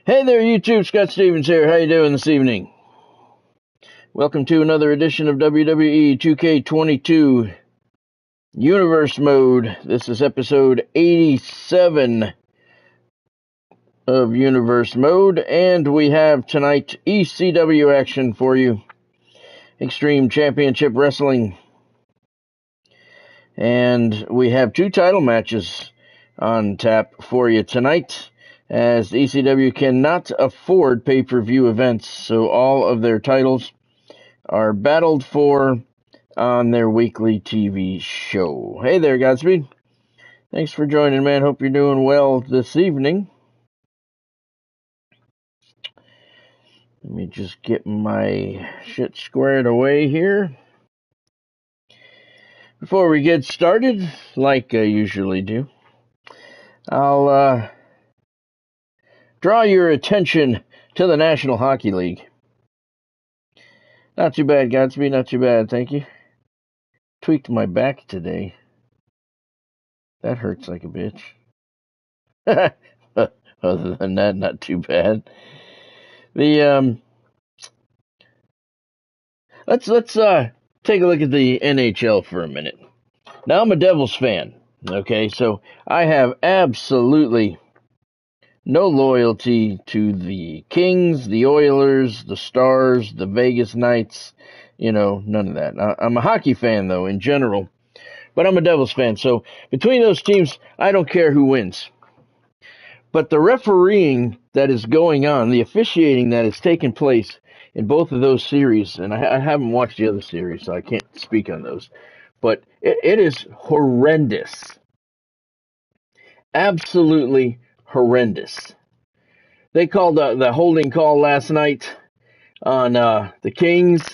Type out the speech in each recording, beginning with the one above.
Hey there, YouTube. Scott Stevens here. How you doing this evening? Welcome to another edition of WWE 2K22 Universe Mode. This is episode 87 of Universe Mode, and we have tonight ECW action for you. Extreme Championship Wrestling. And we have two title matches on tap for you tonight, as the ECW cannot afford pay-per-view events, so all of their titles are battled for on their weekly TV show. Hey there, Godspeed. Thanks for joining, man. Hope you're doing well this evening. Let me just get my shit squared away here. Before we get started, like I usually do, I'll draw your attention to the National Hockey League. Not too bad, Godspeed, not too bad, thank you. Tweaked my back today. That hurts like a bitch. Other than that, not too bad. The let's take a look at the NHL for a minute. Now, I'm a Devils fan, okay, so I have absolutely no loyalty to the Kings, the Oilers, the Stars, the Vegas Knights, none of that. I'm a hockey fan, though, in general, but I'm a Devils fan, so between those teams, I don't care who wins. But the refereeing that is going on, the officiating that is taking place in both of those series, and I haven't watched the other series, so I can't speak on those, but it is horrendous. Absolutely horrendous. They called the holding call last night on the Kings,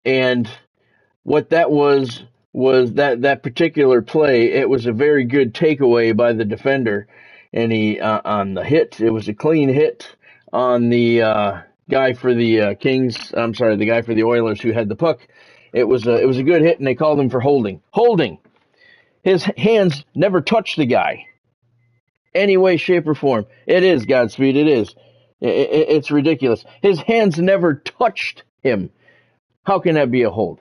and what that was that particular play, it was a very good takeaway by the defender, and he on the hit, it was a clean hit on the guy for the Kings. I'm sorry, the guy for the Oilers who had the puck. It was a good hit, and they called him for holding. Holding. His hands never touched the guy. Any way, shape, or form. It is, Godspeed, it is. It's ridiculous. His hands never touched him. How can that be a hold?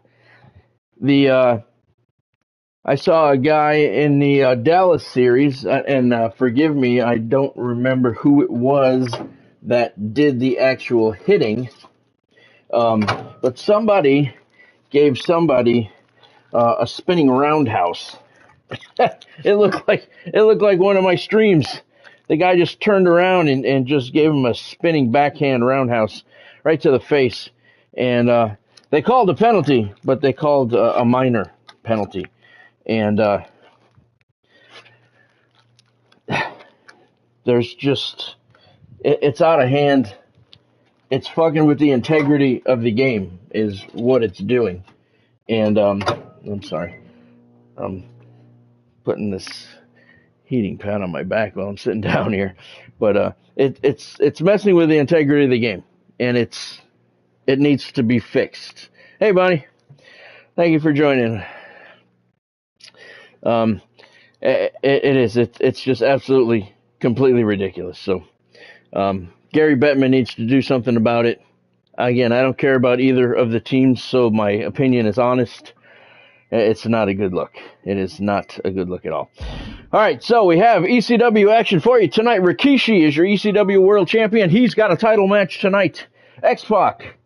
I saw a guy in the Dallas series, and forgive me, I don't remember who it was that did the actual hitting, but somebody gave somebody a spinning roundhouse. It looked like one of my streams. The guy just turned around and just gave him a spinning backhand roundhouse right to the face. And they called a penalty, but they called a minor penalty. And there's just, it's out of hand. It's fucking with the integrity of the game is what it's doing. And I'm sorry. Putting this heating pad on my back while I'm sitting down here, but it's messing with the integrity of the game, and it needs to be fixed. Hey, Bonnie, thank you for joining. It's just absolutely completely ridiculous. So Gary Bettman needs to do something about it. Again, I don't care about either of the teams, so my opinion is honest. It's not a good look. It is not a good look at all. All right, so we have ECW action for you tonight. Rikishi is your ECW World Champion. He's got a title match tonight. X-Pac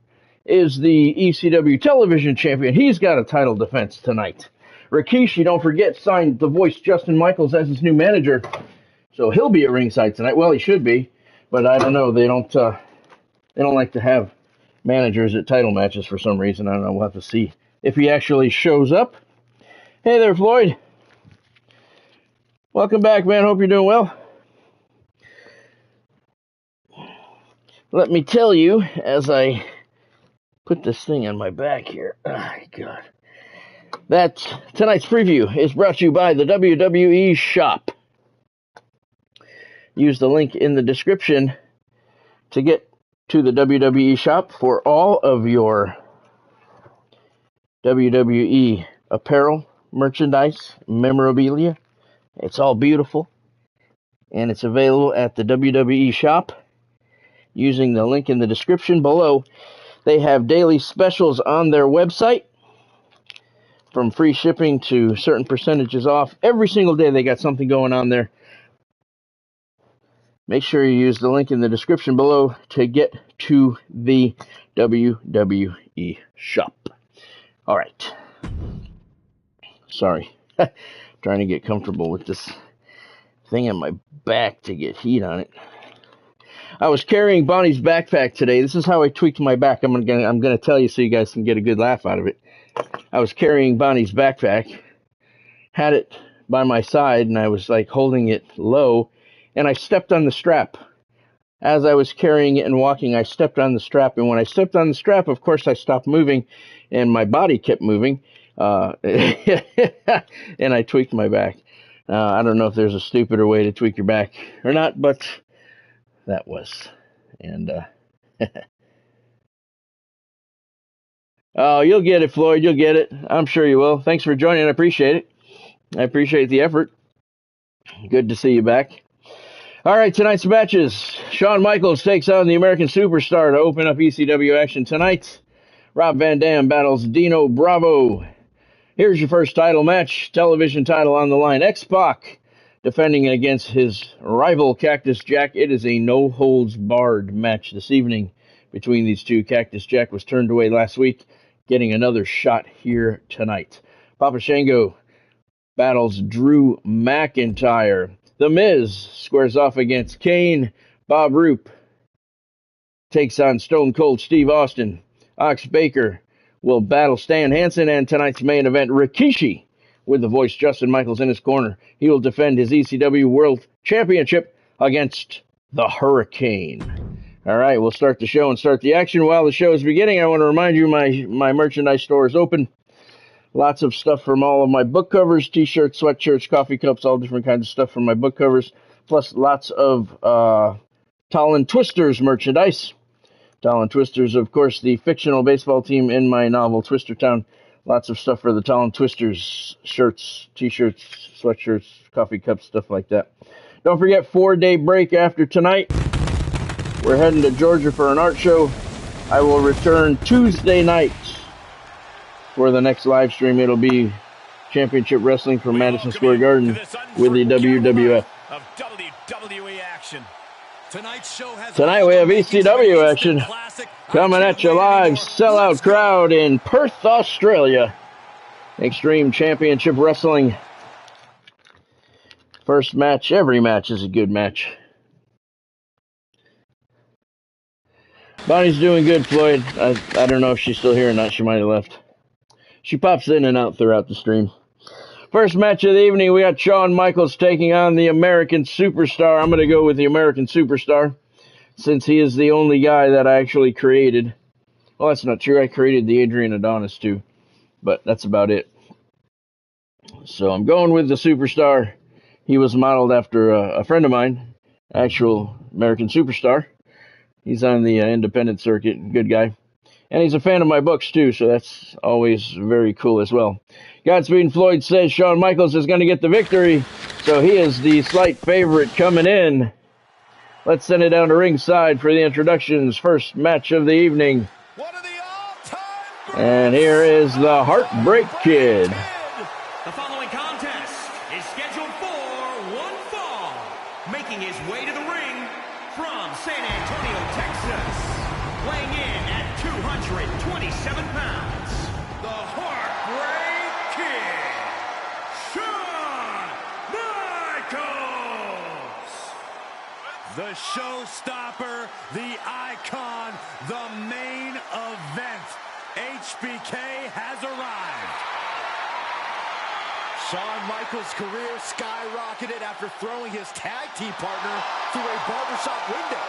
is the ECW Television Champion. He's got a title defense tonight. Rikishi, don't forget, signed the voice Justin Michaels as his new manager, so he'll be at ringside tonight. Well, he should be, but I don't know. They don't like to have managers at title matches for some reason. I don't know. We'll have to see if he actually shows up. Hey there, Floyd. Welcome back, man. Hope you're doing well. Let me tell you, as I put this thing on my back here, oh, God, that tonight's preview is brought to you by the WWE Shop. Use the link in the description to get to the WWE Shop for all of your WWE apparel, merchandise, memorabilia. It's all beautiful, and it's available at the WWE Shop. using the link in the description below. They have daily specials on their website, from free shipping to certain percentages off. Every single day they got something going on there. Make sure you use the link in the description below to get to the WWE shop. All right. Sorry. Trying to get comfortable with this thing on my back to get heat on it. I was carrying Bonnie's backpack today. This is how I tweaked my back. I'm gonna tell you so you guys can get a good laugh out of it. I was carrying Bonnie's backpack, had it by my side, and I was like holding it low, and I stepped on the strap. As I was carrying it and walking, I stepped on the strap, and when I stepped on the strap, of course, I stopped moving, and my body kept moving, and I tweaked my back. I don't know if there's a stupider way to tweak your back or not, but that was. And oh, you'll get it, Floyd. You'll get it. I'm sure you will. Thanks for joining. I appreciate it. I appreciate the effort. Good to see you back. All right, tonight's matches. Shawn Michaels takes on the American Superstar to open up ECW action tonight. Rob Van Dam battles Dino Bravo. Here's your first title match. Television title on the line. X-Pac defending against his rival Cactus Jack. It is a no-holds-barred match this evening between these two. Cactus Jack was turned away last week, getting another shot here tonight. Papa Shango battles Drew McIntyre. The Miz squares off against Kane. Bob Roop takes on Stone Cold Steve Austin. Ox Baker will battle Stan Hansen. And tonight's main event, Rikishi, with the voice Justin Michaels in his corner. He will defend his ECW World Championship against the Hurricane. All right, we'll start the show and start the action. While the show is beginning, I want to remind you my merchandise store is open. Lots of stuff from all of my book covers, t-shirts, sweatshirts, coffee cups, all different kinds of stuff from my book covers, plus lots of Tallon Twisters merchandise. Tallon Twisters, of course, the fictional baseball team in my novel, Twister Town. Lots of stuff for the Tallon Twisters, shirts, t-shirts, sweatshirts, coffee cups, stuff like that. Don't forget, 4-day break after tonight. We're heading to Georgia for an art show. I will return Tuesday night for the next live stream. It'll be Championship Wrestling from Madison Square Garden with the WWF. Of WWE action. Tonight we have ECW action coming at you live. Sellout crowd in Perth, Australia. Extreme Championship Wrestling. First match. Every match is a good match. Bonnie's doing good, Floyd. I don't know if she's still here or not. She might have left. She pops in and out throughout the stream. First match of the evening, we got Shawn Michaels taking on the American Superstar. I'm going to go with the American Superstar, since he is the only guy that I actually created. Well, that's not true. I created the Adrian Adonis too, but that's about it. So I'm going with the Superstar. He was modeled after a friend of mine, actual American Superstar. He's on the independent circuit, good guy. And he's a fan of my books, too, so that's always very cool as well. Godspeed Floyd says Shawn Michaels is going to get the victory, so he is the slight favorite coming in. Let's send it down to ringside for the introductions. First match of the evening. One of the all-time And here is the Heartbreak Kid. The following contest is scheduled for one fall. Making his way to the ring from San Antonio, Texas. Weighing in at 227 pounds, the Heartbreak Kid, Shawn Michaels. The showstopper, the icon, the main event. HBK has arrived. Shawn Michaels' career skyrocketed after throwing his tag team partner through a barbershop window.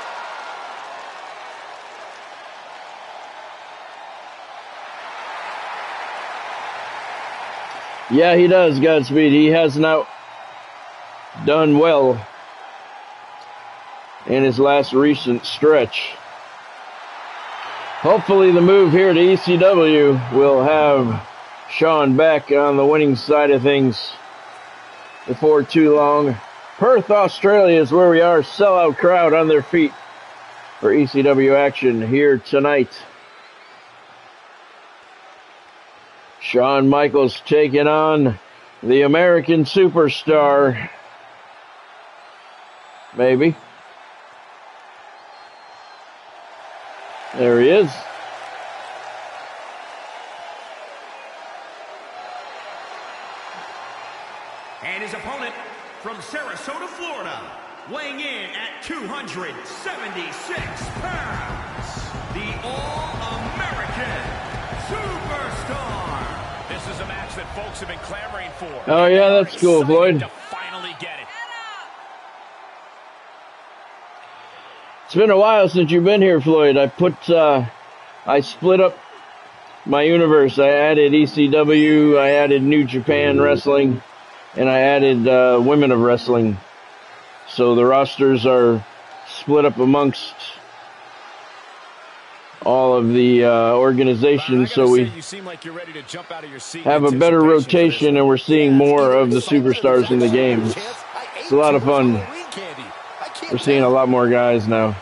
Yeah, he does, Godspeed. He has not done well in his last recent stretch. Hopefully the move here to ECW will have Shawn back on the winning side of things before too long. Perth, Australia is where we are. Sellout crowd on their feet. for ECW action here tonight. Shawn Michaels taking on the American Superstar. Maybe. There he is. And his opponent from Sarasota, Florida, weighing in at 276 pounds, the All-American Superstar. This is a match that folks have been clamoring for. Oh yeah, that's cool, Floyd. To finally get it. It's been a while since you've been here, Floyd. I split up my universe. I added ECW, I added New Japan Wrestling, and I added Women of Wrestling. So the rosters are split up amongst all of the organizations, so we have a better rotation, and we're seeing more of the superstars in the game. It's a lot of fun. We're seeing a lot more guys now.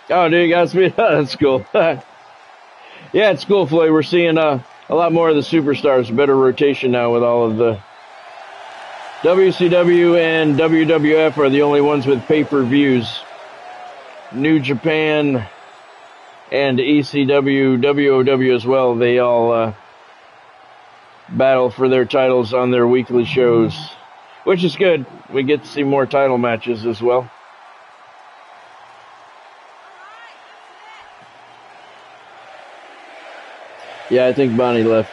Oh, dude, you got speed. That's cool. Yeah, it's cool, Floyd. We're seeing a lot more of the superstars. Better rotation now with all of the WCW and WWF are the only ones with pay-per-views. New Japan and ECW, WOW as well. They all battle for their titles on their weekly shows, which is good. We get to see more title matches as well. Yeah, I think Bonnie left.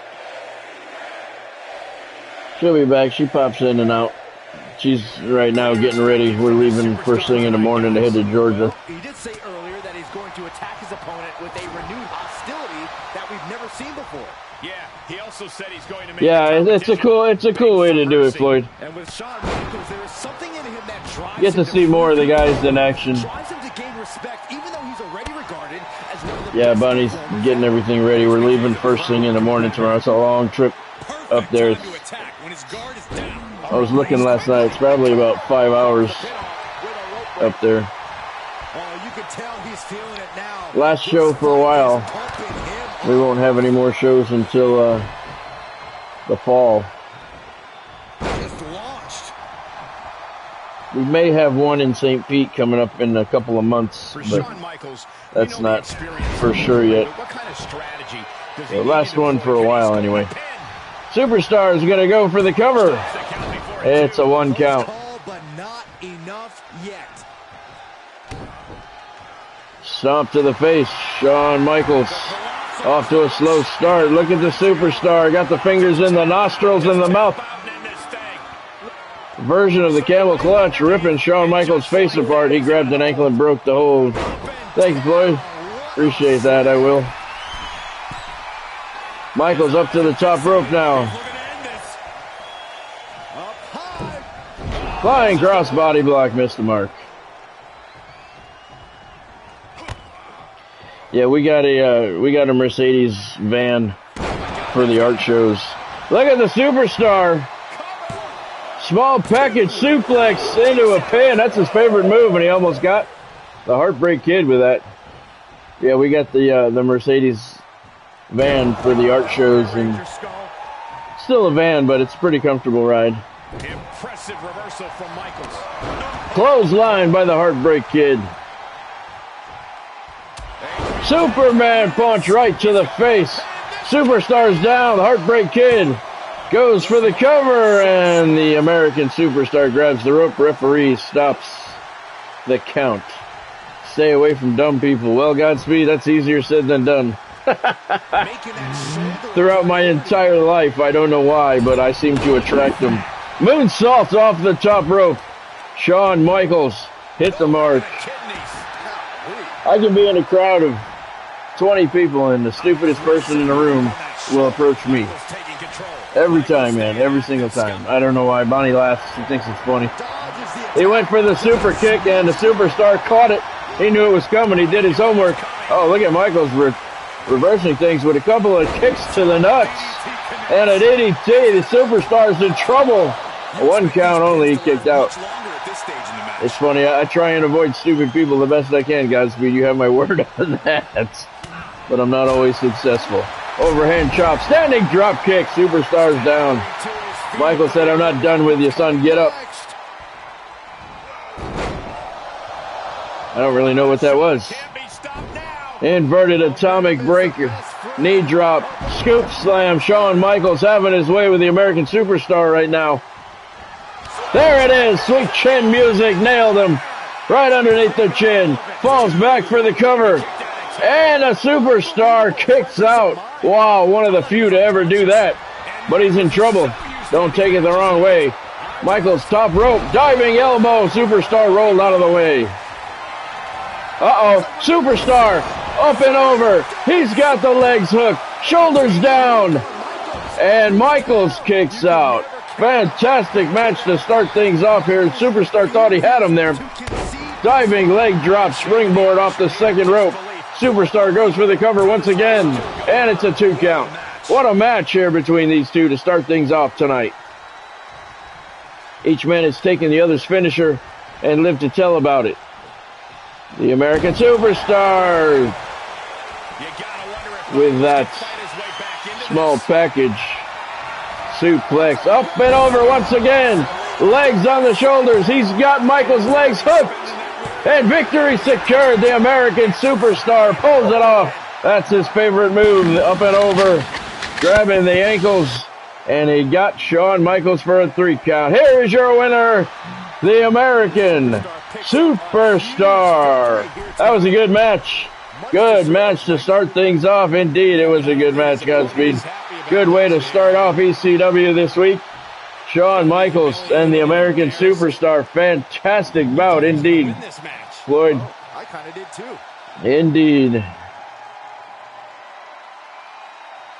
She'll be back. She pops in and out. She's right now getting ready. We're leaving first thing in the morning to head to Georgia. He did say earlier that he's going to attack his opponent with a renewed hostility that we've never seen before. Yeah, he also said he's going to make it's a cool way to do it, Floyd. And with Shawn Michaels, there is something in him that drives Get to see more of the guys in action. Drives him to gain respect, even though he's already regarded as one of the Yeah, Bonnie's getting everything ready. We're leaving first thing in the morning tomorrow. It's a long trip up there. I was looking last night. It's probably about 5 hours up there. Last show for a while. We won't have any more shows until the fall. We may have one in St. Pete coming up in a couple of months, but that's not for sure yet. The last one for a while anyway. Superstar is going to go for the cover. It's a 1 count. Stomp to the face. Shawn Michaels off to a slow start. Look at the Superstar. Got the fingers in the nostrils and the mouth. Version of the camel clutch, ripping Shawn Michaels' face apart. He grabbed an ankle and broke the hold. Thank you, Floyd. Appreciate that, I will. Michaels up to the top rope now. Flying cross body block, missed the mark. Yeah, we got a Mercedes van for the art shows. Look at the Superstar. Small package suplex into a pin. That's his favorite move, and he almost got the Heartbreak Kid with that. Yeah, we got the Mercedes van for the art shows, and still a van, but it's a pretty comfortable ride. Impressive reversal from Michaels. Clothesline by the Heartbreak Kid. Superman punch right to the face. Superstar's down. The Heartbreak Kid goes for the cover, and the American Superstar grabs the rope. Referee stops the count. Stay away from dumb people. Well, Godspeed, that's easier said than done. Throughout my entire life, I don't know why, but I seem to attract them. Moonsault off the top rope. Shawn Michaels hit the mark. I can be in a crowd of 20 people, and the stupidest person in the room will approach me. Every time, man. Every single time. I don't know why. Bonnie laughs. She thinks it's funny. He went for the super kick, and the Superstar caught it. He knew it was coming. He did his homework. Oh, look at Michaels reversing things with a couple of kicks to the nuts. And a DDT. The Superstar's in trouble. A 1 count only, he kicked out. It's funny, I try and avoid stupid people the best I can, Godspeed. You have my word on that. But I'm not always successful. Overhand chop, standing drop kick, Superstar's down. Michael said, I'm not done with you, son, get up. I don't really know what that was. Inverted atomic breaker, knee drop, scoop slam. Shawn Michaels having his way with the American Superstar right now. There it is, sweet chin music, nailed him. Right underneath the chin, falls back for the cover. And a Superstar kicks out. Wow, one of the few to ever do that. But he's in trouble. Don't take it the wrong way. Michaels top rope, diving elbow. Superstar rolled out of the way. Uh-oh, Superstar up and over. He's got the legs hooked, shoulders down. And Michaels kicks out. Fantastic match to start things off here. Superstar thought he had him there. Diving leg drop, springboard off the second rope. Superstar goes for the cover once again. And it's a 2 count. What a match here between these two to start things off tonight. Each man has taken the other's finisher and lived to tell about it. The American Superstar with that small package suplex up and over once again. Legs on the shoulders. He's got Michael's legs hooked. And victory secured. The American Superstar pulls it off. That's his favorite move. Up and over. Grabbing the ankles. And he got Shawn Michaels for a 3 count. Here is your winner, the American Superstar. That was a good match. Good match to start things off. Indeed, it was a good match, Godspeed. Good way to start off ECW this week. Shawn Michaels and the American Superstar. Fantastic bout, indeed. Floyd. I kind of did too. Indeed.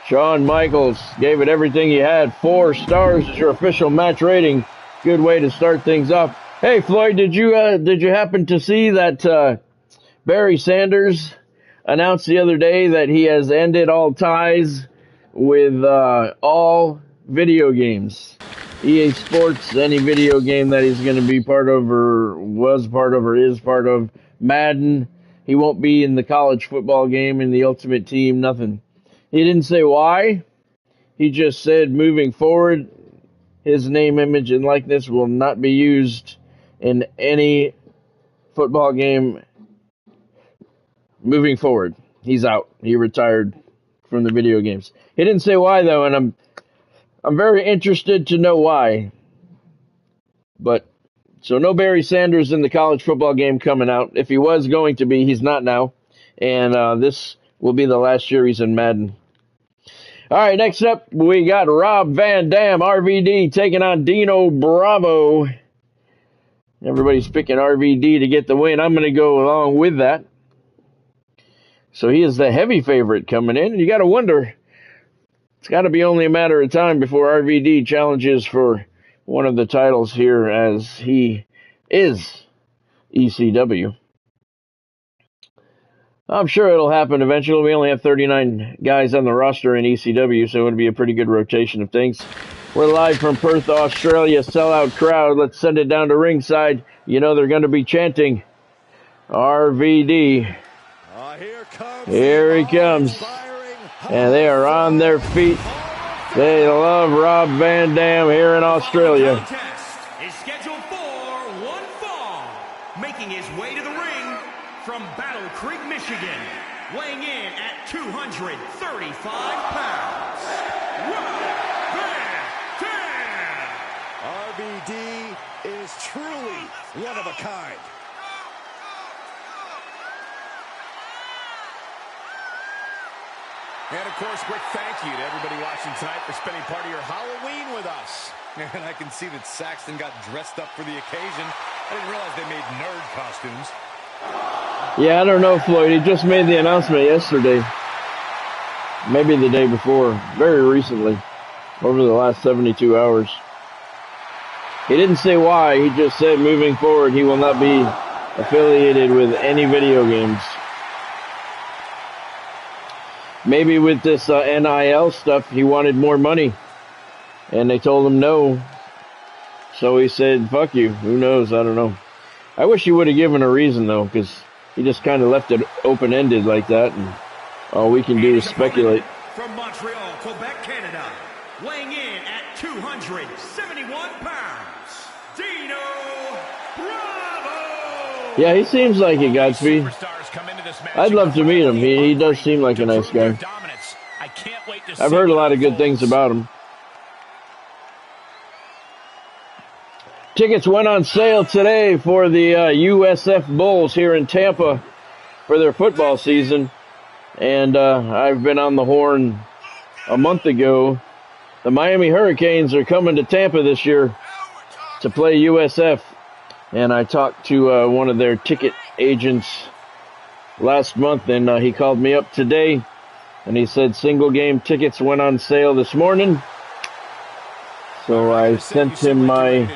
Shawn Michaels gave it everything he had. 4 stars is your official match rating. Good way to start things off. Hey, Floyd, did you happen to see that Barry Sanders announced the other day that he has ended all ties with all video games? EA Sports, any video game that he's going to be part of or was part of or is part of. Madden, he won't be in the college football game, in the Ultimate Team, nothing. He didn't say why. He just said moving forward, his name, image, and likeness will not be used in any football game moving forward. He's out. He retired from the video games. He didn't say why, though, and I'm very interested to know why. But, so no Barry Sanders in the college football game coming out. If he was going to be, he's not now. And this will be the last year he's in Madden. All right, next up, we got Rob Van Dam, RVD, taking on Dino Bravo. Everybody's picking RVD to get the win. I'm going to go along with that. So he is the heavy favorite coming in. And you got to wonder, it's got to be only a matter of time before RVD challenges for one of the titles here, as he is ECW. I'm sure it'll happen eventually. We only have 39 guys on the roster in ECW, so it'll be a pretty good rotation of things. We're live from Perth, Australia. Sellout crowd. Let's send it down to ringside. You know they're going to be chanting RVD. Here he comes. And they are on their feet. They love Rob Van Dam here in Australia. Is scheduled for one fall. Making his way to the ring from Battle Creek, Michigan. Weighing in at 235 pounds. Rob Van Dam. RVD is truly one of a kind. And, of course, quick thank you to everybody watching tonight for spending part of your Halloween with us. And I can see that Saxton got dressed up for the occasion. I didn't realize they made nerd costumes. Yeah, I don't know, Floyd. He just made the announcement yesterday. Maybe the day before. Very recently. Over the last 72 hours. He didn't say why. He just said moving forward he will not be affiliated with any video games. Maybe with this NIL stuff, he wanted more money. And they told him no. So he said, fuck you. Who knows? I don't know. I wish he would have given a reason, though, because he just kind of left it open-ended like that, and all we can do is speculate. From Montreal, Quebec, Canada, weighing in at 271 pounds, Dino Bravo! Yeah, he seems like it, Godspeed. I'd love to meet him. He does seem like a nice guy. I've heard a lot of good things about him. Tickets went on sale today for the USF Bulls here in Tampa for their football season. And I've been on the horn a month ago. The Miami Hurricanes are coming to Tampa this year to play USF. And I talked to one of their ticket agents last month, and he called me up today. And he said single game tickets went on sale this morning. So I sent him my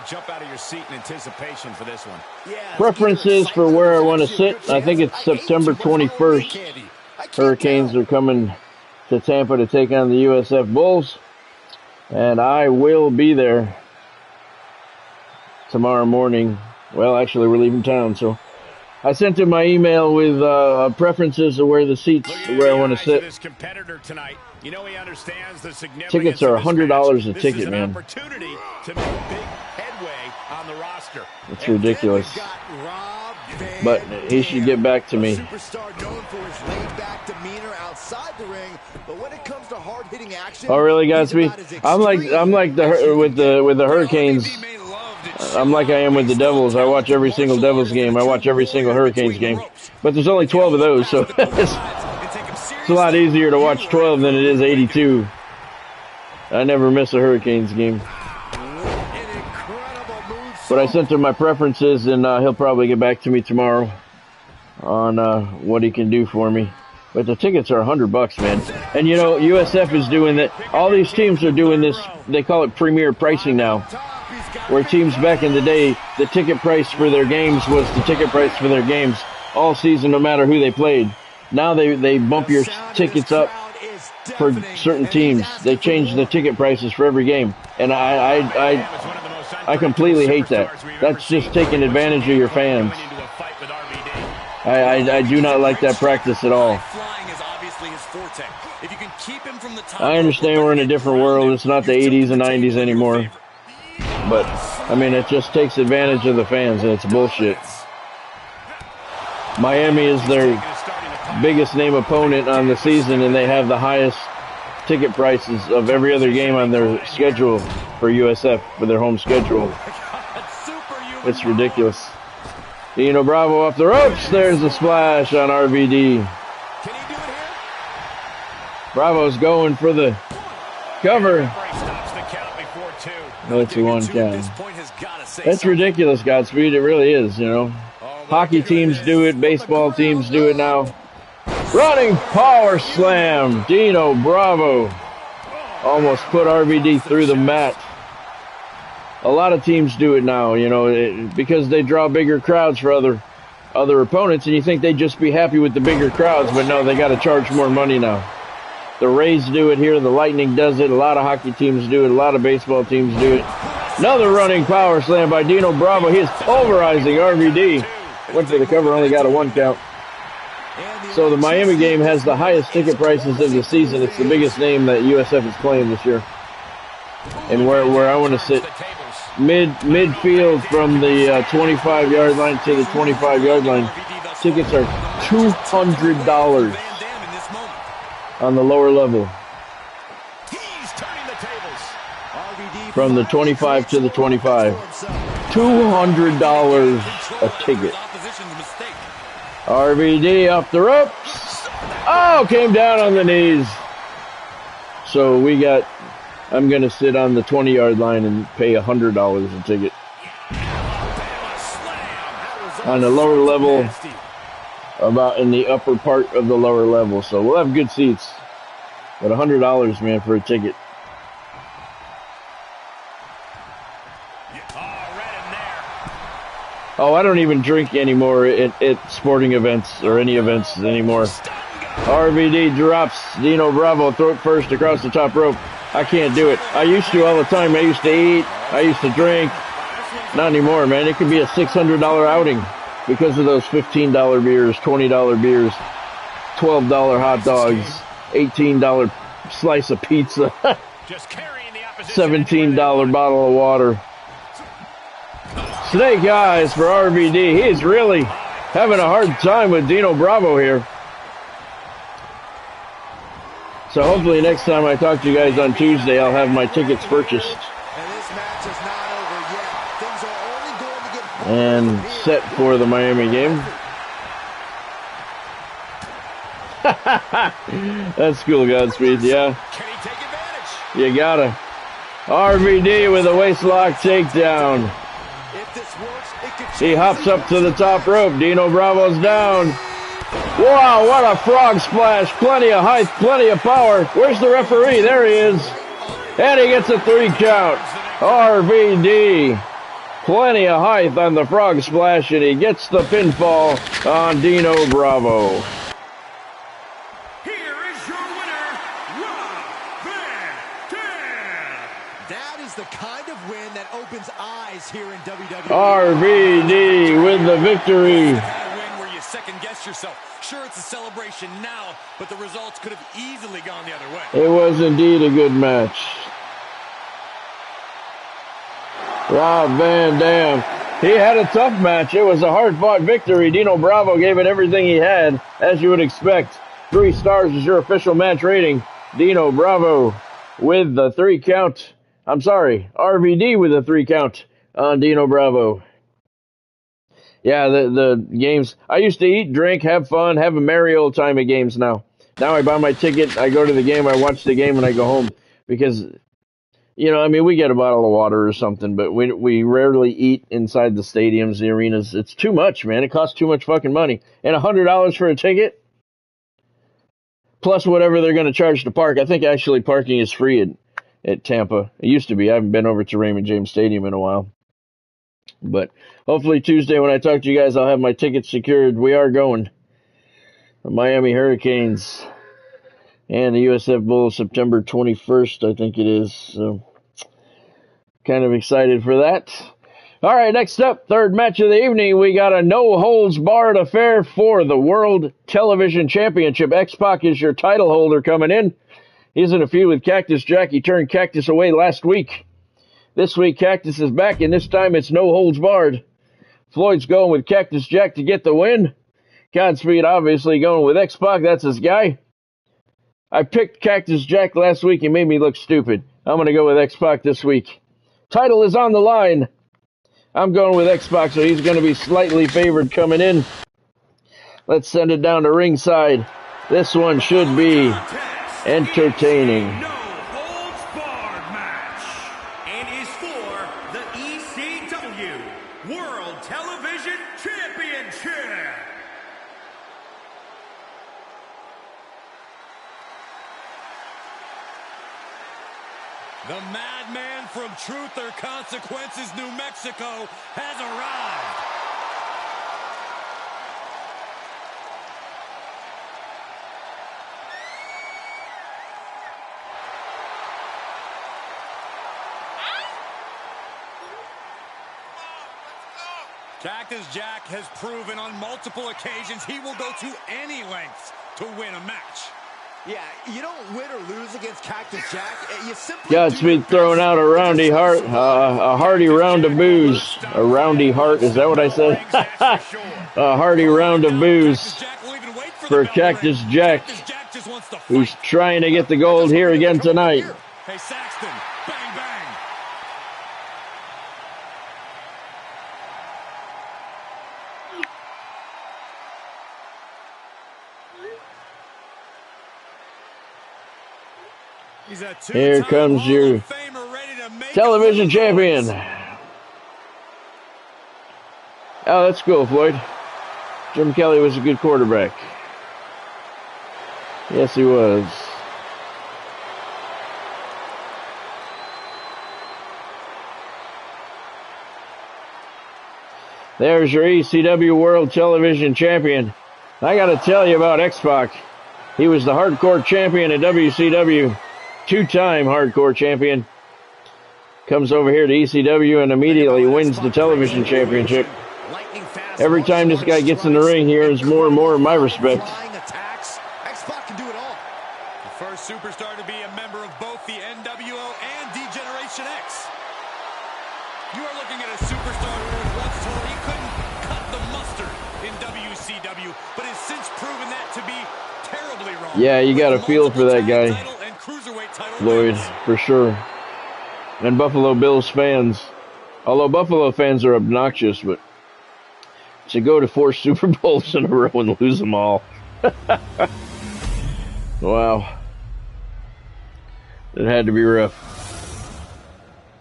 preferences for where I want to sit. I think it's September 21st. Hurricanes are coming to Tampa to take on the USF Bulls. And I will be there tomorrow morning. Well, actually, we're leaving town, so I sent him my email with preferences of where the seats, where I want to sit. You know, he understands the significance. Tickets are $100 a ticket, man. Opportunity to make big headway on the roster. It's ridiculous. But he should get back to me. Superstar known for his laid-back demeanor outside the ring, but when it comes to hard-hitting action, oh, really, Godspeed? I'm like with the Hurricanes. I'm like I am with the Devils. I watch every single Devils game. I watch every single Hurricanes game. But there's only 12 of those, so it's a lot easier to watch 12 than it is 82. I never miss a Hurricanes game. But I sent him my preferences, and he'll probably get back to me tomorrow on what he can do for me. But the tickets are $100, man. And you know, USF is doing that. All these teams are doing this. They call it premier pricing now. Where teams back in the day, the ticket price for their games was the ticket price for their games all season, no matter who they played. Now they bump your tickets up for certain teams. They change the ticket prices for every game. And I completely hate that. That's just taking advantage of your fans. I do not like that practice at all. I understand we're in a different world. It's not the 80s and 90s anymore. But, I mean, it just takes advantage of the fans, and it's bullshit. Miami is their biggest name opponent on the season, and they have the highest ticket prices of every other game on their schedule for USF, for their home schedule. It's ridiculous. Dino Bravo off the ropes. There's a splash on RVD. Bravo's going for the cover. No, it's a one count. That's ridiculous, Godspeed. It really is, you know. Hockey teams do it. Baseball teams do it now. Running power slam. Dino Bravo almost put RVD through the mat. A lot of teams do it now, you know, because they draw bigger crowds for other opponents, and you think they'd just be happy with the bigger crowds, but no, they got to charge more money now. The Rays do it here. The Lightning does it. A lot of hockey teams do it. A lot of baseball teams do it. Another running power slam by Dino Bravo. He is pulverizing RVD. Went for the cover, only got a one count. So the Miami game has the highest ticket prices of the season. It's the biggest name that USF is playing this year. And where I want to sit, midfield from the 25-yard line to the 25-yard line. Tickets are $200 on the lower level. From the 25 to the 25. $200 a ticket. RVD off the ropes. Oh, came down on the knees. So I'm going to sit on the 20-yard line and pay $100 a ticket. On the lower level, about in the upper part of the lower level. So we'll have good seats. But $100, man, for a ticket. Oh, I don't even drink anymore at sporting events or any events anymore. RVD drops Dino Bravo throat first across the top rope. I can't do it. I used to all the time. I used to eat. I used to drink. Not anymore, man. It could be a $600 outing because of those $15 beers, $20 beers, $12 hot dogs, $18 slice of pizza, $17 bottle of water. Snake eyes for RVD. He's really having a hard time with Dino Bravo here. So hopefully next time I talk to you guys on Tuesday, I'll have my tickets purchased. And this match is not over yet. Things are only going to get harder And set for the Miami game. That's cool, Godspeed. Yeah. Can he take advantage? You gotta. RVD with a waistlock takedown. If this works, it could He hops up to the top rope. Dino Bravo's down. Wow, what a frog splash. Plenty of height, plenty of power. Where's the referee? There he is. And he gets a 3 count. RVD. Plenty of height on the frog splash, and he gets the pinfall on Dino Bravo. Here is your winner, Rob Van Dam. That is the kind of win that opens eyes here in WWE. RVD with the victory. The kind of win where you second guess yourself. Sure, it's a celebration now, but the results could have easily gone the other way. It was indeed a good match. Rob Van Dam. He had a tough match. It was a hard-fought victory. Dino Bravo gave it everything he had, as you would expect. 3 stars is your official match rating. Dino Bravo with the 3 count. I'm sorry, RVD with a 3 count on Dino Bravo. Yeah, the games. I used to eat, drink, have fun, have a merry old time at games now. Now I buy my ticket, I go to the game, I watch the game, and I go home. Because, you know, I mean, we get a bottle of water or something, but we rarely eat inside the stadiums, the arenas. It's too much, man. It costs too much fucking money. And $100 for a ticket? Plus whatever they're going to charge to park. I think actually parking is free at Tampa. It used to be. I haven't been over to Raymond James Stadium in a while. But hopefully Tuesday when I talk to you guys, I'll have my tickets secured. We are going. The Miami Hurricanes and the USF Bulls, September 21st, I think it is. So kind of excited for that. All right, next up, third match of the evening, we got a no-holds-barred affair for the World Television Championship. X-Pac is your title holder coming in. He's in a feud with Cactus Jack. He turned Cactus away last week. This week, Cactus is back, and this time it's no-holds-barred. Floyd's going with Cactus Jack to get the win. Godspeed obviously going with X-Pac. That's his guy. I picked Cactus Jack last week. He made me look stupid. I'm going to go with X-Pac this week. Title is on the line. I'm going with X-Pac, so he's going to be slightly favored coming in. Let's send it down to ringside. This one should be entertaining. No-holds-barred match. And is for the ECW World Television Championship. The madman from Truth or Consequences, New Mexico, has arrived. Cactus Jack has proven on multiple occasions he will go to any lengths to win a match. Yeah, you don't win or lose against Cactus Jack. You simply Godspeed throwing out a roundy heart, a hearty round of booze. A roundy heart, is that what I said? A hearty round of booze for Cactus Jack, who's trying to get the gold here again tonight. Hey, Saxton, bang, bang. Here comes your television champion. Oh, that's cool, Floyd. Jim Kelly was a good quarterback. Yes, he was. There's your ECW World Television Champion. I got to tell you about X-Pac. He was the hardcore champion at WCW. Two-time hardcore champion. Comes over here to ECW and immediately wins the television championship. Every time this guy gets in the ring, he earns more and more of my respect. X-Pac can do it all. The first superstar to be a member of both the NWO and D-Generation X. You are looking at a superstar who was once told he couldn't cut the mustard in WCW, but has since proven that to be terribly wrong. Yeah, you got a feel for that guy, Lloyd, for sure. And Buffalo Bills fans, although Buffalo fans are obnoxious, but to go to 4 Super Bowls in a row and lose them all. Wow. It had to be rough.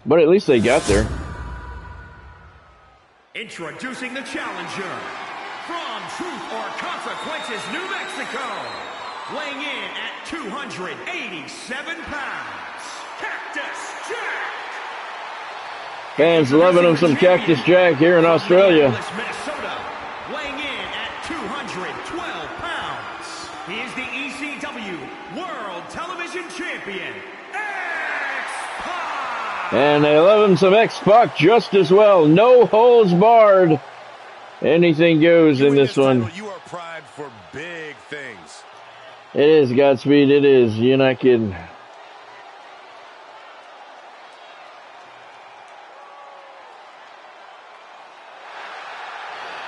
But at least they got there. Introducing the challenger from Truth or Consequences, New Mexico, weighing in at 287 pounds, Cactus Jack. Fans loving him some Cactus Jack here in Australia. Minnesota, weighing in at 212 pounds. He is the ECW World Television Champion, X-Pac. And they love him some X-Pac just as well. No holds barred. Anything goes in this one. You are primed for big things. It is, Godspeed, it is. You're not kidding.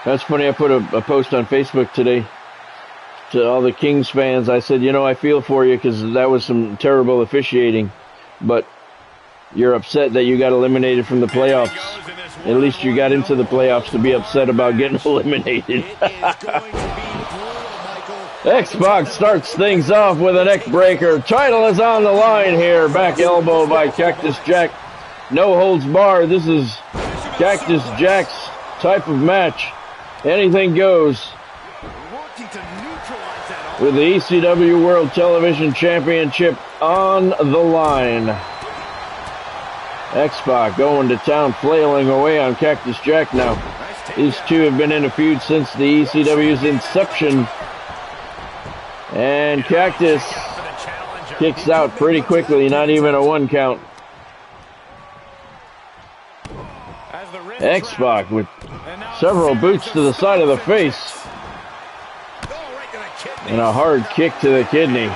That's funny, I put a post on Facebook today to all the Kings fans. I said, you know, I feel for you because that was some terrible officiating, but you're upset that you got eliminated from the playoffs. At least you got into the playoffs to be upset about getting eliminated. X-Pac starts things off with a neck breaker. Title is on the line here. Back elbow by Cactus Jack. No holds barred. This is Cactus Jack's type of match. Anything goes. With the ECW World Television Championship on the line. X-Pac going to town, flailing away on Cactus Jack now. These two have been in a feud since the ECW's inception. And Cactus kicks out pretty quickly, not even a 1 count. X-Pac with several boots to the side of the face. And a hard kick to the kidney.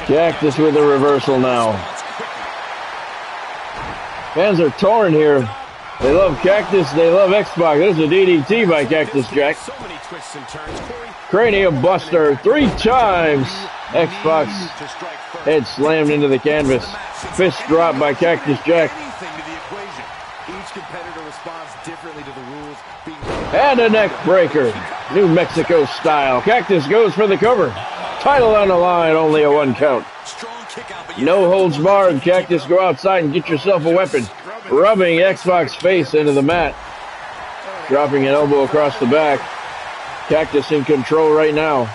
Cactus with a reversal now. Fans are torn here. They love Cactus, they love X-Pac. There's a DDT by Cactus Jack. Cranium Buster 3 times. X-Pac's head slammed into the canvas. Fist drop by Cactus Jack. And a neck breaker. New Mexico style. Cactus goes for the cover. Title on the line, only a 1 count. No holds barred. Cactus, go outside and get yourself a weapon. Rubbing X-Pac's face into the mat. Dropping an elbow across the back. Cactus in control right now.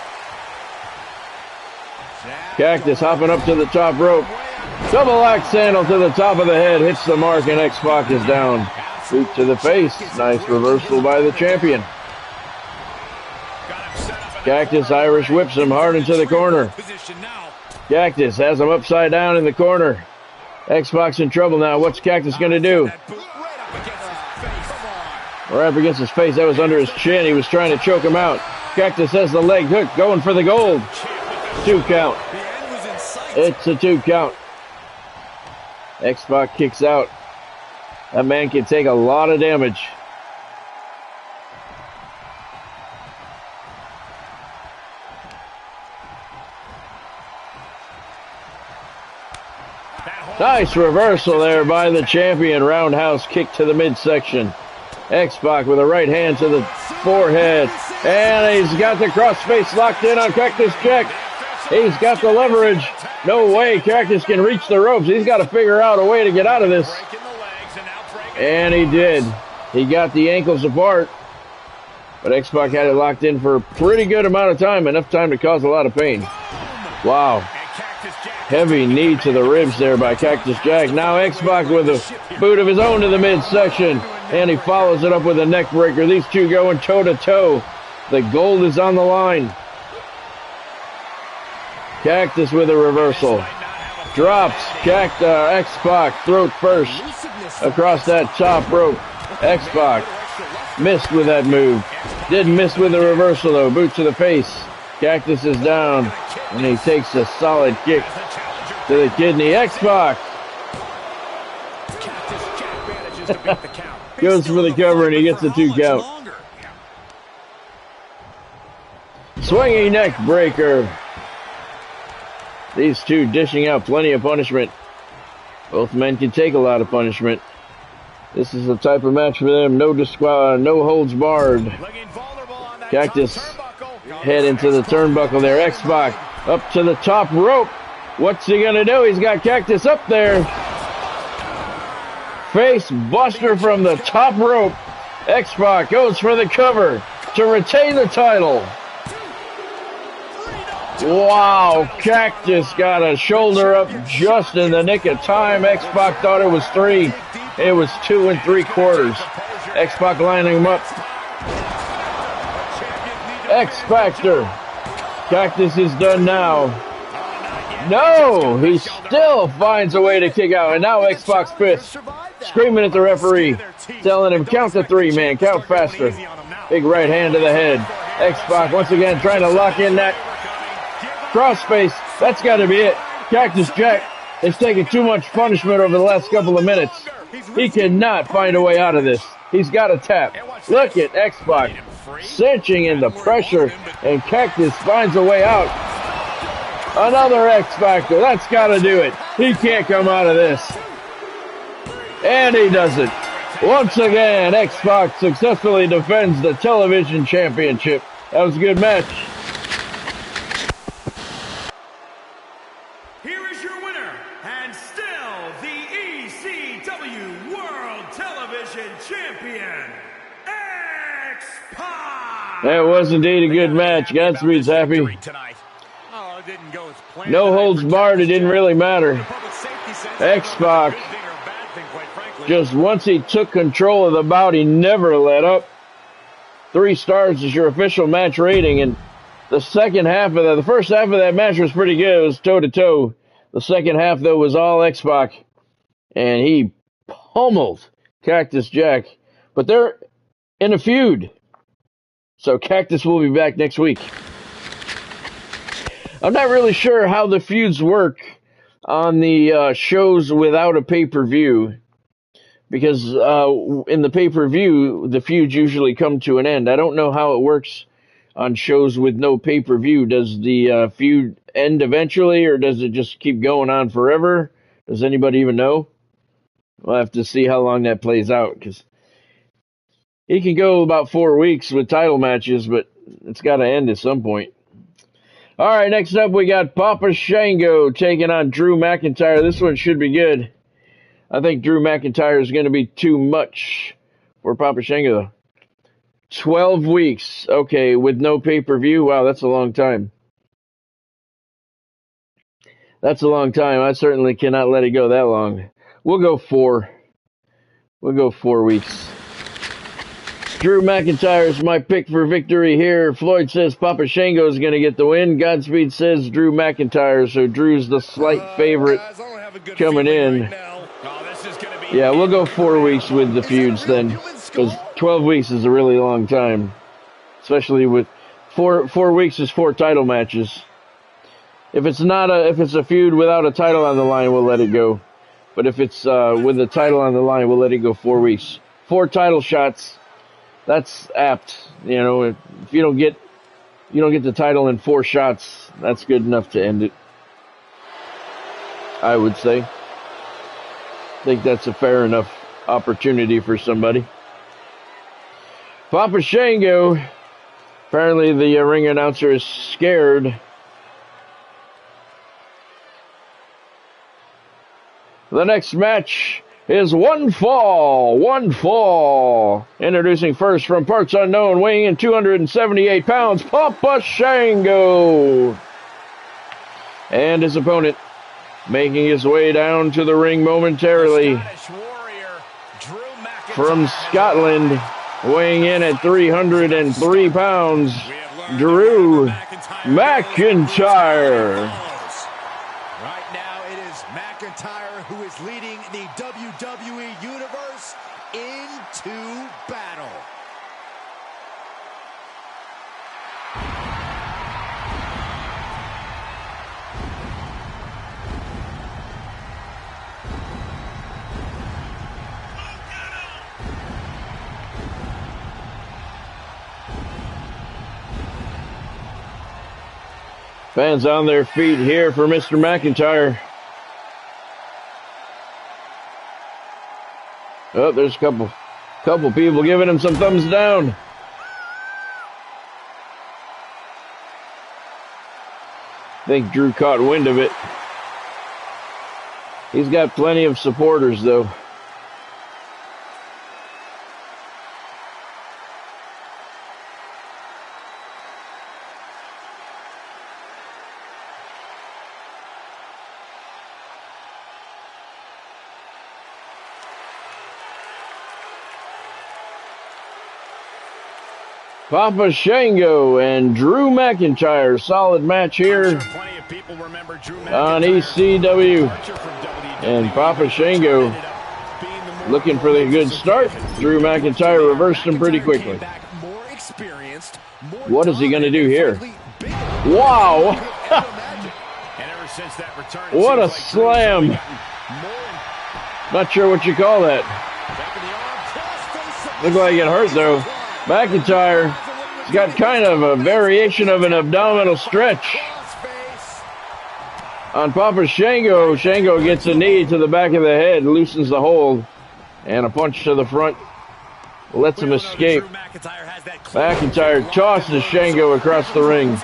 Cactus hopping up to the top rope. Double axe handle to the top of the head. Hits the mark and X-Pac is down. Boot to the face. Nice reversal by the champion. Cactus Irish whips him hard into the corner. Cactus has him upside down in the corner. X-Pac's in trouble now. What's Cactus going to do? Right up against his face. That was under his chin. He was trying to choke him out. Cactus has the leg hook going for the gold. 2 count. It's a 2 count. X-Pac kicks out. That man can take a lot of damage. Nice reversal there by the champion. Roundhouse kick to the midsection. X-Pac with a right hand to the forehead. And he's got the crossface locked in on Cactus Jack. He's got the leverage. No way Cactus can reach the ropes. He's got to figure out a way to get out of this. And he did. He got the ankles apart. But X-Pac had it locked in for a pretty good amount of time. Enough time to cause a lot of pain. Wow. Heavy knee to the ribs there by Cactus Jack. Now X-Pac with a boot of his own to the midsection. And he follows it up with a neck breaker. These two going toe-to-toe. The gold is on the line. Cactus with a reversal. Drops X-Pac throat first across that top rope. X-Pac missed with that move. Didn't miss with the reversal though. Boot to the face. Cactus is down and he takes a solid kick to the kidney. X-Pac goes for the cover and he gets the 2 count. Swinging neck breaker. These two dishing out plenty of punishment. Both men can take a lot of punishment. This is the type of match for them. No holds barred. Cactus head into the turnbuckle there. X-Pac up to the top rope. What's he gonna do? He's got Cactus up there. Face buster from the top rope. X-Pac goes for the cover to retain the title. Wow, Cactus got a shoulder up just in the nick of time. X-Pac thought it was 3. It was 2 3/4. X-Pac lining him up. X-Factor. Cactus is done now. No, he still finds a way to kick out. And now X-Pac's pissed. Screaming at the referee. Telling him, count to 3, man. Count faster. Big right hand to the head. X-Pac once again trying to lock in that crossface. That's got to be it. Cactus Jack has taken too much punishment over the last couple of minutes. He cannot find a way out of this. He's got to tap. Look at X-Pac cinching in the pressure, and Cactus finds a way out. Another X-Factor. That's got to do it. He can't come out of this. And he does it. Once again, X-Pac successfully defends the television championship. That was a good match. Here is your winner, and still the ECW World Television Champion, X-Pac! That was indeed a good match. Godspeed's happy. No holds barred, it didn't really matter. X-Pac, just once he took control of the bout, he never let up. 3 stars is your official match rating, and the second half of that, the first half of that match was pretty good. It was toe-to-toe. The second half, though, was all X-Pac, and he pummeled Cactus Jack. But they're in a feud, so Cactus will be back next week. I'm not really sure how the feuds work on the shows without a pay-per-view, because in the pay-per-view, the feuds usually come to an end. I don't know how it works on shows with no pay-per-view. Does the feud end eventually, or does it just keep going on forever? Does anybody even know? We'll have to see how long that plays out, because he can go about 4 weeks with title matches, but it's got to end at some point. All right, next up we got Papa Shango taking on Drew McIntyre. This one should be good. I think Drew McIntyre is going to be too much for Papa Shango. 12 weeks. Okay, with no pay-per-view. Wow, that's a long time. That's a long time. I certainly cannot let it go that long. We'll go 4. We'll go 4 weeks. Drew McIntyre is my pick for victory here. Floyd says Papa Shango is going to get the win. Godspeed says Drew McIntyre, so Drew's the slight favorite coming in. Yeah, we'll go 4 weeks with the feuds then, because 12 weeks is a really long time, especially with 4 weeks is 4 title matches. If it's a feud without a title on the line, we'll let it go. But if it's with a title on the line, we'll let it go 4 weeks. 4 title shots. That's apt. You know, if you don't get the title in 4 shots, that's good enough to end it, I would say. I think that's a fair enough opportunity for somebody. Papa Shango. Apparently the ring announcer is scared. The next match is One Fall. Introducing first from parts unknown, weighing in 278 pounds, Papa Shango. And his opponent, making his way down to the ring momentarily, from Scotland, weighing in at 303 pounds, Drew McIntyre. Right now, it is is leading the WWE Universe into battle. Fans on their feet here for Mr. McIntyre. Oh, there's a couple people giving him some thumbs down. I think Drew caught wind of it. He's got plenty of supporters, though. Papa Shango and Drew McIntyre. Solid match here on ECW. And Papa Shango looking for the good start. Drew McIntyre reversed him pretty quickly. What is he going to do here? Wow! What a slam. Not sure what you call that. Looked like it hurt, though. McIntyre's got kind of a variation of an abdominal stretch on Papa Shango. Shango gets a knee to the back of the head, loosens the hold, and a punch to the front lets him escape. McIntyre tosses Shango across the ring.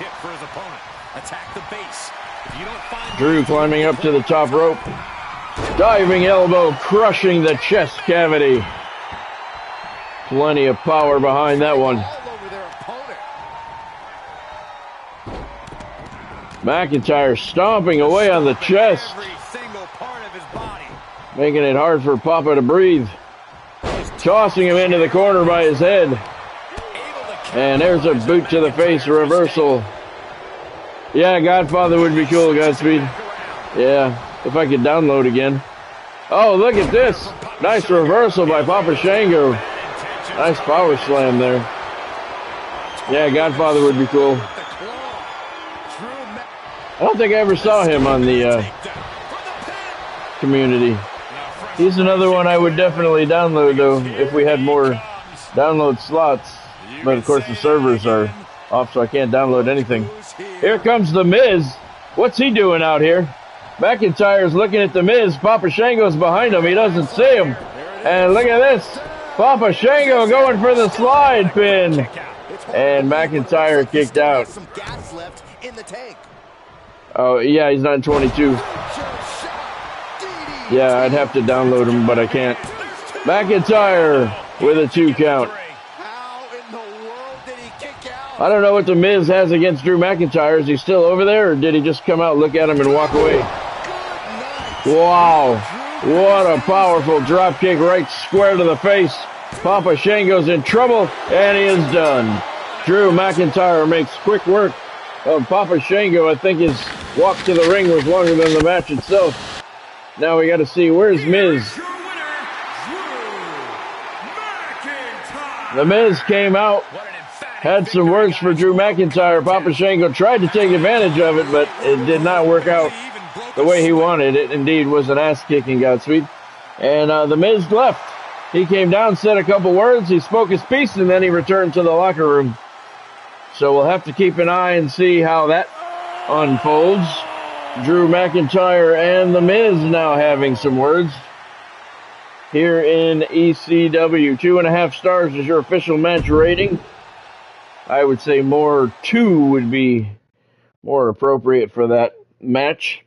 Drew climbing up to the top rope. Diving elbow, crushing the chest cavity. Plenty of power behind that one. McIntyre stomping away on the chest, making it hard for Papa to breathe. Tossing him into the corner by his head. And there's a boot to the face reversal. Yeah, Godfather would be cool, Godspeed. Yeah, if I could download again. Oh, look at this. Nice reversal by Papa Shango. Nice power slam there. Yeah, Godfather would be cool. I don't think I ever saw him on the community. He's another one I would definitely download, though, if we had more download slots. But, of course, the servers are off, so I can't download anything. Here comes The Miz. What's he doing out here? McIntyre's looking at The Miz. Papa Shango's behind him. He doesn't see him. And look at this. Papa Shango going for the slide pin. And McIntyre kicked out. Oh, yeah, he's not in 22. Yeah, I'd have to download him, but I can't. McIntyre with a 2 count. I don't know what The Miz has against Drew McIntyre. Is he still over there, or did he just come out, look at him, and walk away? Wow. What a powerful drop kick right square to the face. Papa Shango's in trouble, and he is done. Drew McIntyre makes quick work of Papa Shango. I think his walk to the ring was longer than the match itself. Now we got to see, where's Miz? The Miz came out, had some words for Drew McIntyre. Papa Shango tried to take advantage of it, but it did not work out the way he wanted. It indeed was an ass-kicking, Godspeed. And The Miz left. He came down, said a couple words, he spoke his piece, and then he returned to the locker room. So we'll have to keep an eye and see how that unfolds. Drew McIntyre and The Miz now having some words here in ECW. 2.5 stars is your official match rating. I would say 2 would be more appropriate for that match.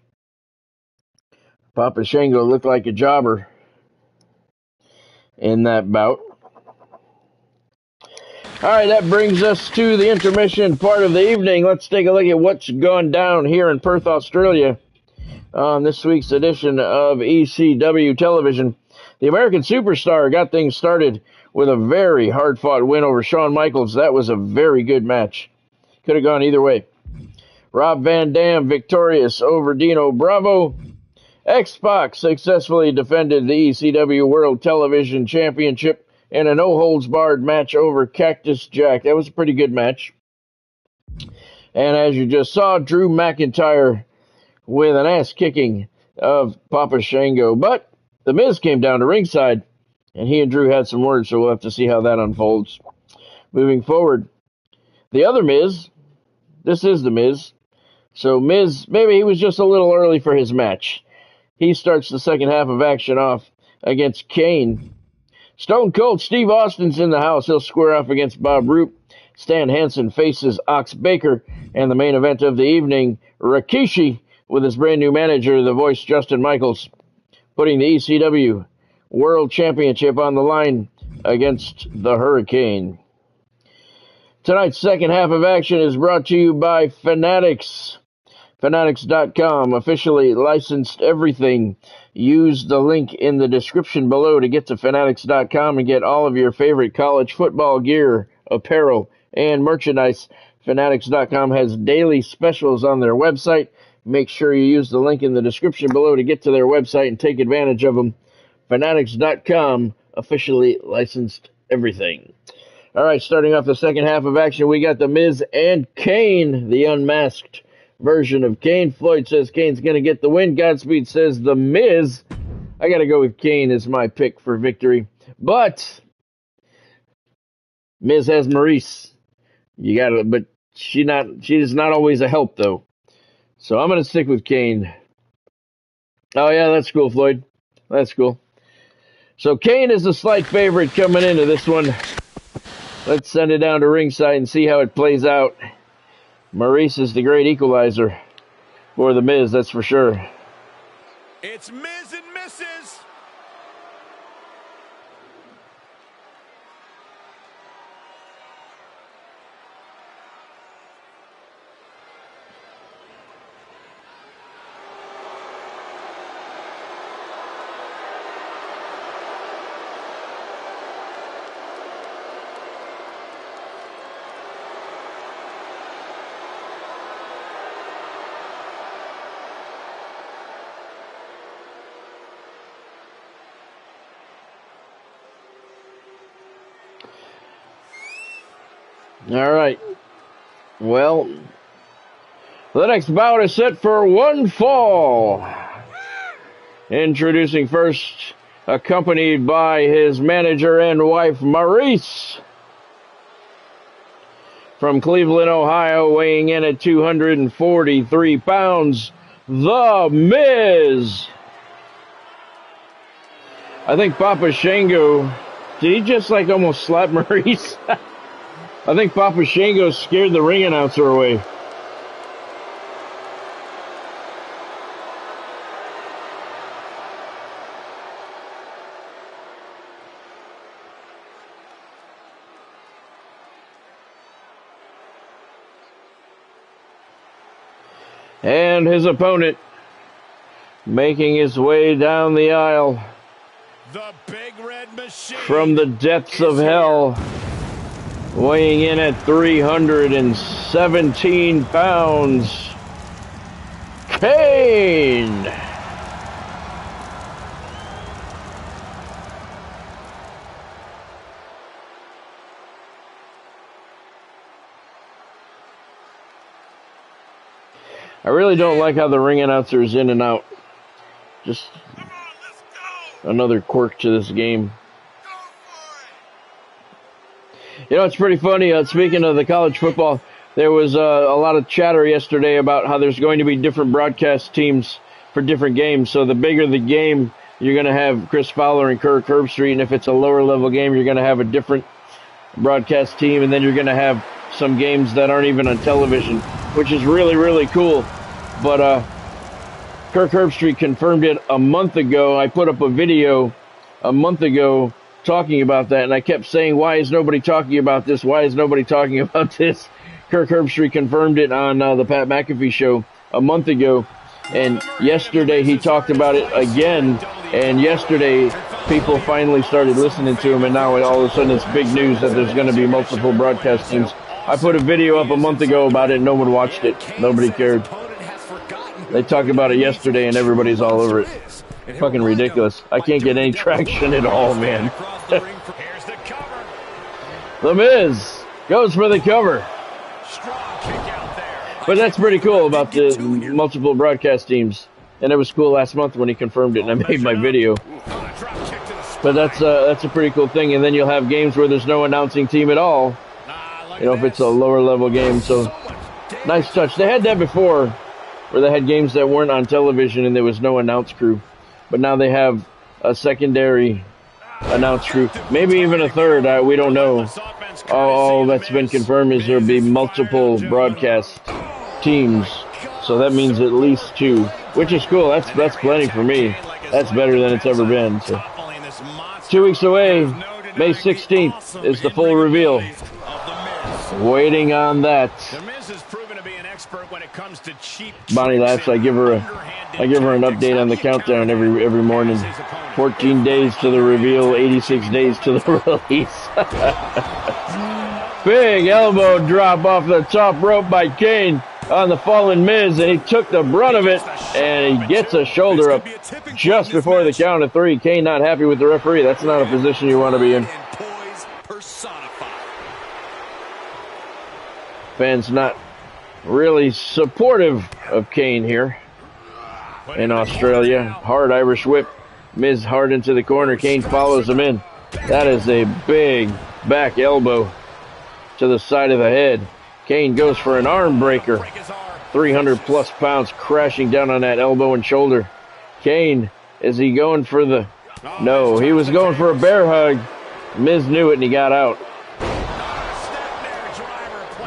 Papa Shango looked like a jobber in that bout. All right, that brings us to the intermission part of the evening. Let's take a look at what's gone down here in Perth, Australia on this week's edition of ECW Television. The American Superstar got things started with a very hard-fought win over Shawn Michaels. That was a very good match. Could have gone either way. Rob Van Dam victorious over Dino Bravo. X-Pac successfully defended the ECW World Television Championship in a no-holds-barred match over Cactus Jack. That was a pretty good match. And as you just saw, Drew McIntyre with an ass-kicking of Papa Shango. But The Miz came down to ringside, and he and Drew had some words, so we'll have to see how that unfolds. Moving forward, the other Miz, this is The Miz. So Miz, maybe he was just a little early for his match. He starts the second half of action off against Kane. Stone Cold Steve Austin's in the house. He'll square off against Bob Roop. Stan Hansen faces Ox Baker. And the main event of the evening, Rikishi with his brand new manager, the voice Justin Michaels, putting the ECW World Championship on the line against the Hurricane. Tonight's second half of action is brought to you by Fanatics. Fanatics.com, officially licensed everything. Use the link in the description below to get to Fanatics.com and get all of your favorite college football gear, apparel, and merchandise. Fanatics.com has daily specials on their website. Make sure you use the link in the description below to get to their website and take advantage of them. Fanatics.com, officially licensed everything. All right, starting off the second half of action, we got The Miz and Kane, the unmasked version of Kane. Floyd says Kane's going to get the win. Godspeed says The Miz. I got to go with Kane as my pick for victory. But Miz has Maurice. You got to, but she's not always a help though. So I'm going to stick with Kane. Oh yeah, that's cool, Floyd. That's cool. So Kane is a slight favorite coming into this one. Let's send it down to ringside and see how it plays out. Maurice is the great equalizer for The Miz, that's for sure. It's Miz and Mrs. All right. Well, the next bout is set for one fall. Introducing first, accompanied by his manager and wife, Maurice. From Cleveland, Ohio, weighing in at 243 pounds, The Miz. I think Papa Shango, did he just like almost slap Maurice? I think Papa Shango scared the ring announcer away. And his opponent making his way down the aisle The Big Red Machine from the depths of hell, weighing in at 317 pounds, Kane. I really don't like how the ring announcer is in and out. Just another quirk to this game. You know, it's pretty funny. Speaking of the college football, there was a lot of chatter yesterday about how there's going to be different broadcast teams for different games. So the bigger the game, you're going to have Chris Fowler and Kirk Herbstreit. And if it's a lower level game, you're going to have a different broadcast team. And then you're going to have some games that aren't even on television, which is really, really cool. But Kirk Herbstreit confirmed it a month ago. I put up a video a month ago talking about that, and I kept saying, why is nobody talking about this? Why is nobody talking about this? Kirk Herbstreit confirmed it on the Pat McAfee show a month ago, and yesterday he talked about it again, and yesterday people finally started listening to him, and now all of a sudden it's big news that there's going to be multiple broadcast teams. I put a video up a month ago about it, and no one watched it. Nobody cared. They talked about it yesterday and everybody's all over it. Fucking ridiculous. I can't get any traction at all, man. The Miz goes for the cover. But that's pretty cool about the multiple broadcast teams. And it was cool last month when he confirmed it and I made my video. But that's a pretty cool thing. And then you'll have games where there's no announcing team at all. You know, if it's a lower level game. So, nice touch. They had that before, where they had games that weren't on television and there was no announce crew. But now they have a secondary announce crew. Maybe even a third. We don't know. All that's been confirmed is there'll be multiple broadcast teams. So that means at least 2, which is cool. That's plenty for me. That's better than it's ever been. So. 2 weeks away, May 16th is the full reveal. Waiting on that. Bonnie laughs. I give her an update on the countdown every morning. 14 days to the reveal, 86 days to the release. Big elbow drop off the top rope by Kane on the fallen Miz, and he took the brunt of it, and he gets a shoulder up just before the count of 3. Kane not happy with the referee. That's not a position you want to be in. Fans not really supportive of Kane here in Australia. Hard Irish whip. Miz hard into the corner. Kane follows him in. That is a big back elbow to the side of the head. Kane goes for an arm breaker. 300 plus pounds crashing down on that elbow and shoulder. Kane, is he going for the... No, he was going for a bear hug. Miz knew it and he got out.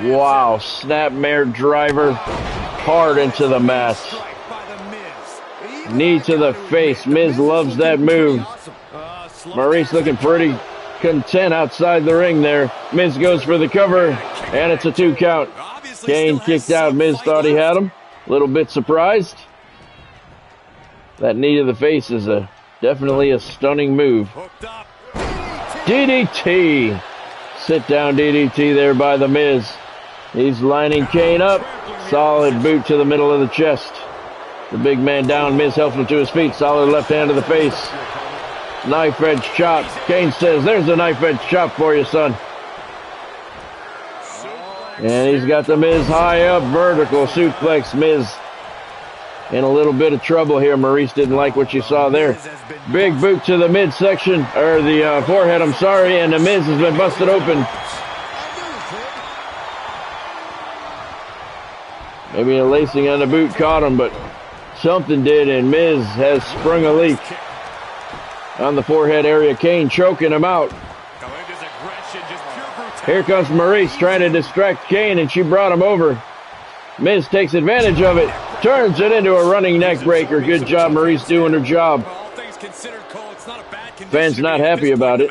Wow, snapmare driver hard into the mat. Knee to the face. Miz loves that move. Maurice looking pretty content outside the ring there. Miz goes for the cover, and it's a 2 count. Kane kicked out. Miz thought he had him. A little bit surprised. That knee to the face is definitely a stunning move. DDT. Sit down DDT there by the Miz. He's lining Kane up. Solid boot to the middle of the chest. The big man down. Miz helps him to his feet. Solid left hand to the face. Knife edge chop. Kane says, there's a knife edge chop for you, son. And he's got the Miz high up. Vertical suplex. Miz in a little bit of trouble here. Maurice didn't like what you saw there. Big boot to the midsection, or the forehead, I'm sorry, and the Miz has been busted open. Maybe a lacing on the boot caught him, but something did, and Miz has sprung a leak on the forehead area. Kane choking him out. Here comes Maurice trying to distract Kane, and she brought him over. Miz takes advantage of it, turns it into a running neck breaker. Good job, Maurice, doing her job. Fans not happy about it.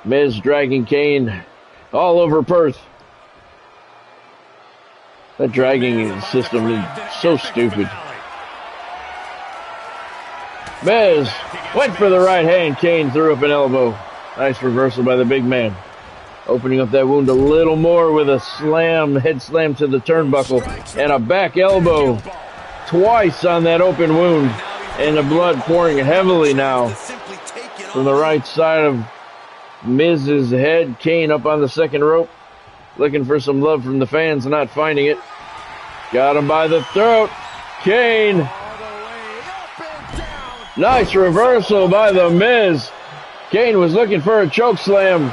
Miz dragging Kane all over Perth. That dragging system is so stupid. Miz went for the right hand. Kane threw up an elbow. Nice reversal by the big man. Opening up that wound a little more with a slam, head slam to the turnbuckle, and a back elbow twice on that open wound. And the blood pouring heavily now from the right side of Miz's head. Kane up on the second rope, looking for some love from the fans, not finding it. Got him by the throat. Kane. Nice reversal by the Miz. Kane was looking for a choke slam.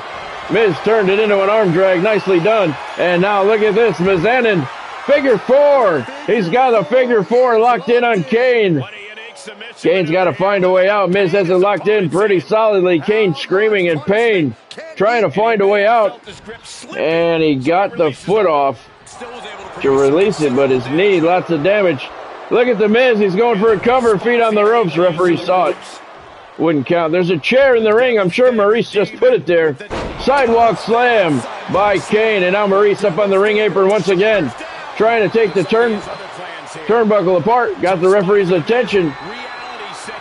Miz turned it into an arm drag. Nicely done. And now look at this. Mizanin. Figure 4. He's got a figure 4 locked in on Kane. Kane's got to find a way out. Miz has it locked in pretty solidly. Kane screaming in pain, trying to find a way out. And he got the foot off to release it, but his knee, lots of damage. Look at the Miz. He's going for a cover. Feet on the ropes. Referee saw it. Wouldn't count. There's a chair in the ring. I'm sure Maurice just put it there. Sidewalk slam by Kane. And now Maurice up on the ring apron once again, trying to take the turnbuckle apart. Got the referee's attention.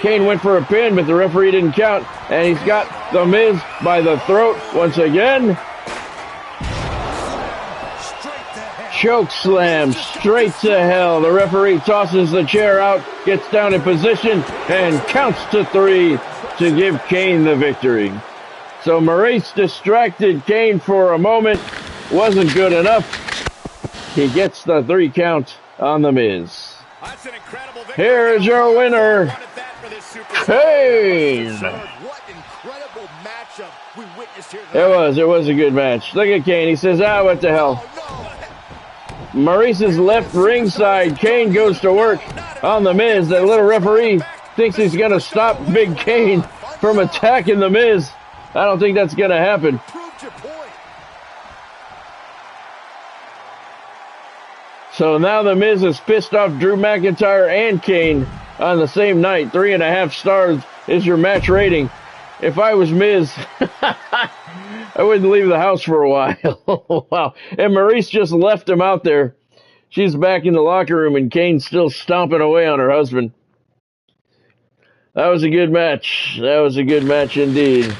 Kane went for a pin, but the referee didn't count. And he's got the Miz by the throat once again. Choke slam straight to hell. The referee tosses the chair out, gets down in position, and counts to 3 to give Kane the victory. So Maurice distracted Kane for a moment. Wasn't good enough. He gets the 3 count on The Miz. That's an incredible victory. Here is your winner, Kane. What incredible matchup we witnessed here tonight. It was a good match. Look at Kane. He says, what the hell. Maurice is left ringside. Kane goes to work on The Miz. That little referee thinks he's going to stop Big Kane from attacking The Miz. I don't think that's going to happen. Proved your point. So now The Miz has pissed off Drew McIntyre and Kane on the same night. 3.5 stars is your match rating. If I was Miz, I wouldn't leave the house for a while. Wow. And Maurice just left him out there. She's back in the locker room and Kane's still stomping away on her husband. That was a good match. That was a good match indeed.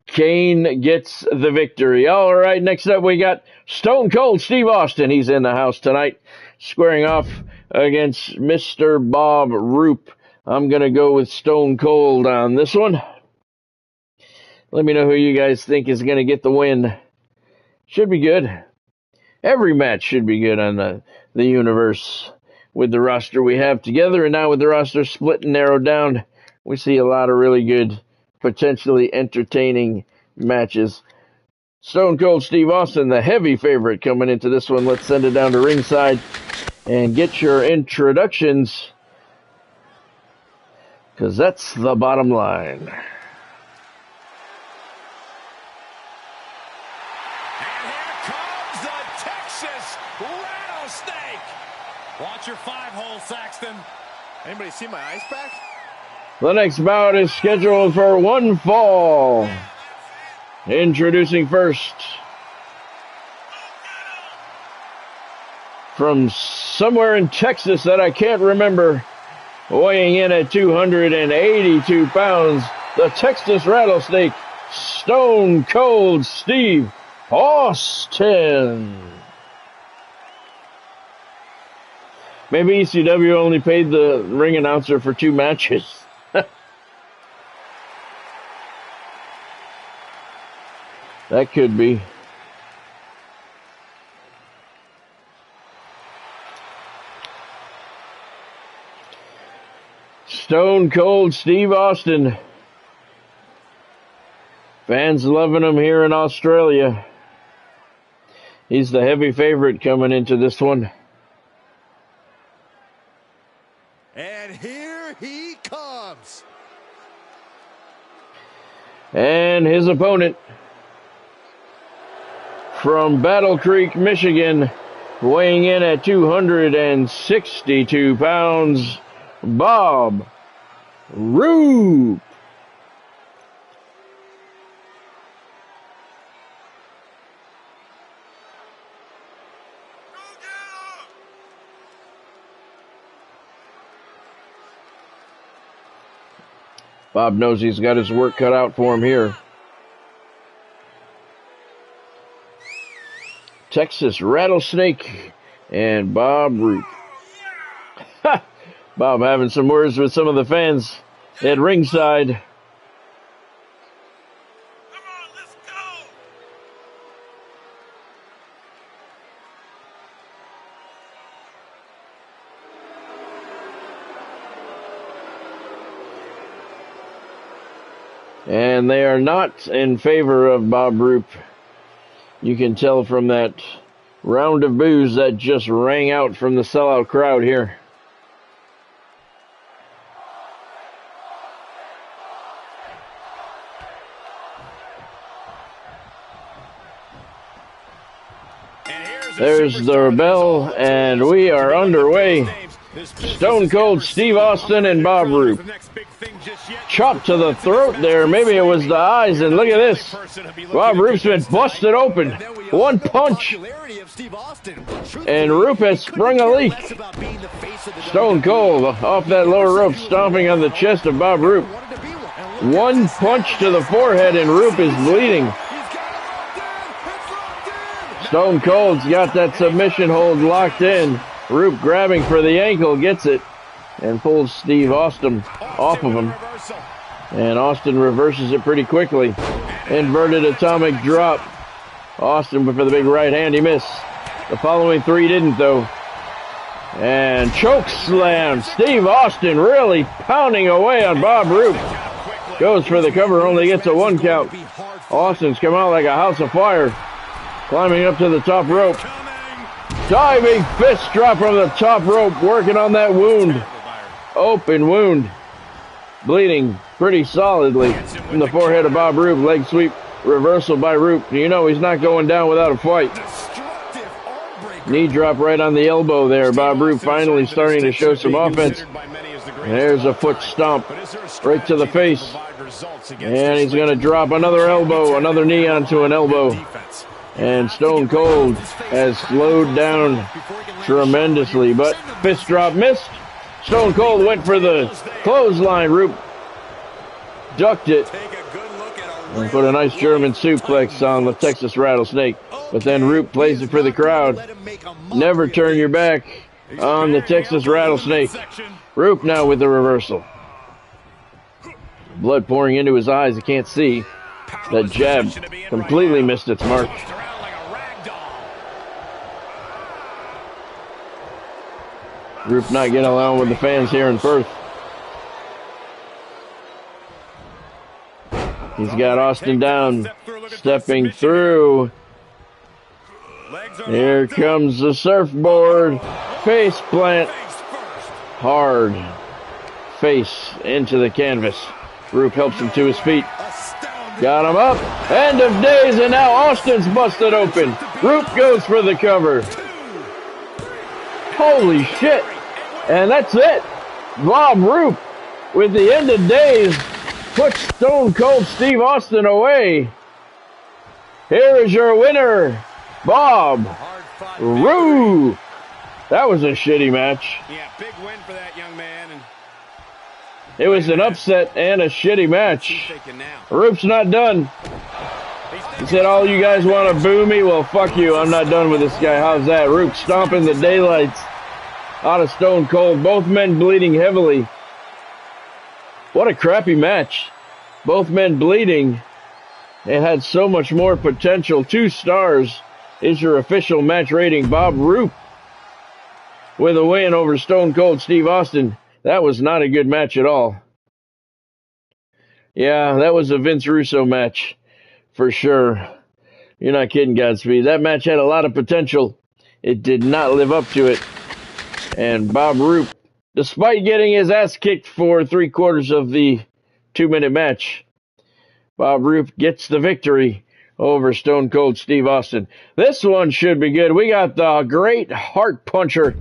Kane gets the victory. All right, next up we got Stone Cold Steve Austin. He's in the house tonight, squaring off against Mr. Bob Roop. I'm going to go with Stone Cold on this one. Let me know who you guys think is going to get the win. Should be good. Every match should be good on the Universe with the roster we have together. And now with the roster split and narrowed down, we see a lot of really good, potentially entertaining matches. Stone Cold Steve Austin, the heavy favorite coming into this one. Let's send it down to ringside and get your introductions, because that's the bottom line. And here comes the Texas Rattlesnake. Watch your 5-hole, Saxton. Anybody see my ice pack? The next bout is scheduled for one fall. Introducing first, from somewhere in Texas that I can't remember, weighing in at 282 pounds, the Texas Rattlesnake, Stone Cold Steve Austin. Maybe ECW only paid the ring announcer for 2 matches. That could be. Stone Cold Steve Austin. Fans loving him here in Australia. He's the heavy favorite coming into this one. And here he comes. And his opponent, from Battle Creek, Michigan, weighing in at 262 pounds, Bob Roop. Bob knows he's got his work cut out for him here. Texas Rattlesnake and Bob Roop. Ha! Bob having some words with some of the fans at ringside. Come on, let's go. And they are not in favor of Bob Roop. You can tell from that round of boos that just rang out from the sellout crowd here. There's the bell, and we are underway. Stone Cold Steve Austin and Bob Roop. Chop to the throat there. Maybe it was the eyes, and look at this. Bob Roop's been busted open. One punch, and Roop has sprung a leak. Stone Cold off that lower rope, stomping on the chest of Bob Roop. One punch to the forehead, and Roop is bleeding. Stone Cold's got that submission hold locked in. Roop grabbing for the ankle, gets it, and pulls Steve Austin off of him. And Austin reverses it pretty quickly. Inverted atomic drop. Austin for the big right hand, he missed. The following three didn't though. And choke slam. Steve Austin really pounding away on Bob Roop. Goes for the cover, only gets a 1 count. Austin's come out like a house of fire. Climbing up to the top rope. Diving fist drop from the top rope, working on that wound. Open wound. Bleeding pretty solidly from the forehead of Bob Roop. Leg sweep reversal by Roop. You know he's not going down without a fight. Knee drop right on the elbow there. Bob Roop finally starting to show some offense. And there's a foot stomp right to the face. And he's going to drop another elbow, another knee onto an elbow. And Stone Cold has slowed down tremendously, but fist drop missed. Stone Cold went for the clothesline. Roop ducked it and put a nice German suplex on the Texas Rattlesnake. But then Roop plays it for the crowd. Never turn your back on the Texas Rattlesnake. Roop now with the reversal. Blood pouring into his eyes. He can't see. That jab completely missed its mark. Roop not getting along with the fans here in Perth. He's got Austin down, stepping through. Here comes the surfboard. Face plant. Hard. Face into the canvas. Roop helps him to his feet. Got him up. End of days, and now Austin's busted open. Roop goes for the cover. Holy shit. And that's it. Bob Roop, with the end of days, puts Stone Cold Steve Austin away. Here is your winner, Bob Roop. That was a shitty match. Yeah, big win for that young man. And it was an upset and a shitty match. Roop's not done. He said, all you guys want to boo me? Well, fuck you. I'm not done with this guy. How's that? Roop stomping the daylights out of Stone Cold. Both men bleeding heavily. What a crappy match. Both men bleeding. It had so much more potential. 2 stars is your official match rating. Bob Roop with a win over Stone Cold Steve Austin. That was not a good match at all. Yeah, that was a Vince Russo match for sure. You're not kidding, Godspeed. That match had a lot of potential. It did not live up to it. And Bob Roop, despite getting his ass kicked for 3/4 of the 2-minute match, Bob Roop gets the victory over Stone Cold Steve Austin. This one should be good. We got the great heart puncher,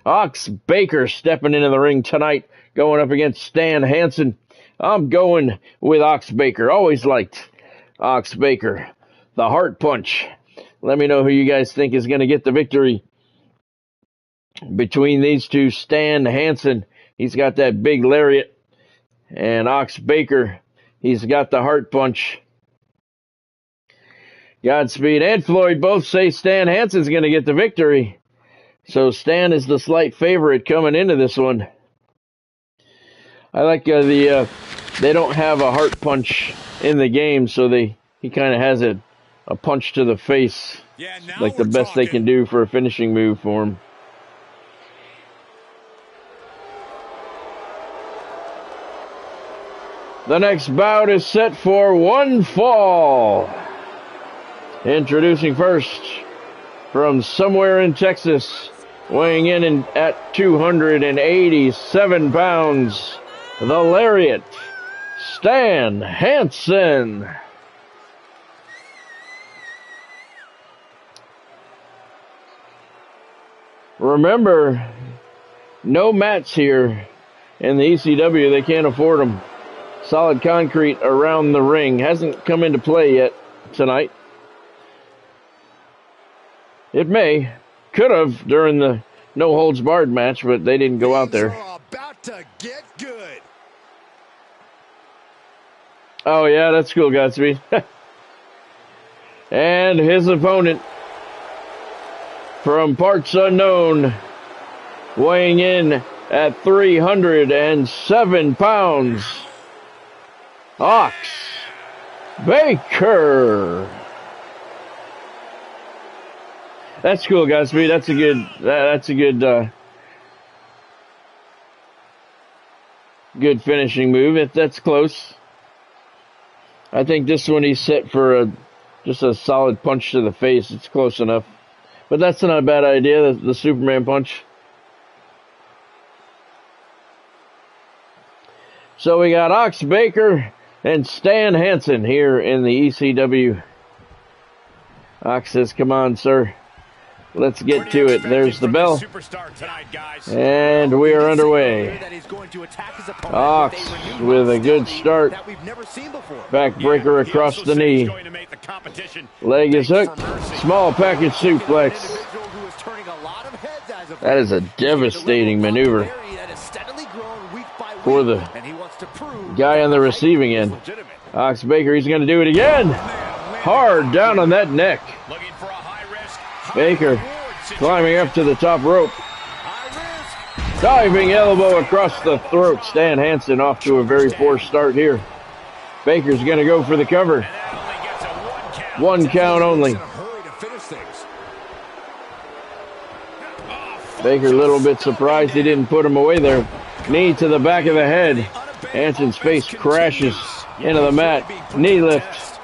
Ox Baker, stepping into the ring tonight, going up against Stan Hansen. I'm going with Ox Baker. Always liked Ox Baker. The heart punch. Let me know who you guys think is going to get the victory between these two. Stan Hansen, he's got that big lariat, and Ox Baker, he's got the heart punch. Godspeed and Floyd both say Stan Hansen's going to get the victory. So Stan is the slight favorite coming into this one. I like they don't have a heart punch in the game, so he kind of has a punch to the face, like the best they can do for a finishing move for him. The next bout is set for one fall. Introducing first, from somewhere in Texas, weighing in at 287 pounds, the Lariat, Stan Hansen. Remember, no mats here in the ECW. They can't afford them. Solid concrete around the ring. Hasn't come into play yet tonight. It may. Could have during the no-holds-barred match, but they didn't go out there. About to get good. Oh, yeah, that's cool, Godspeed. And his opponent from parts unknown, weighing in at 307 pounds, Ox Baker. That's cool, Godspeed. That's a good good finishing move. That's close. I think this one he's set for just a solid punch to the face. It's close enough. But that's not a bad idea, the Superman punch. So we got Ox Baker and Stan Hansen here in the ECW. Ox says, come on, sir. Let's get to it. There's the bell. And we are underway. Ox with a good start. Backbreaker across the knee. Leg is hooked. Small package suplex. That is a devastating maneuver for the guy on the receiving end. Ox Baker, he's going to do it again. Hard down on that neck. Baker climbing up to the top rope. Diving elbow across the throat. Stan Hansen off to a very poor start here. Baker's going to go for the cover. 1 count only. Baker a little bit surprised he didn't put him away there. Knee to the back of the head. Hansen's face crashes into the mat. Knee lift.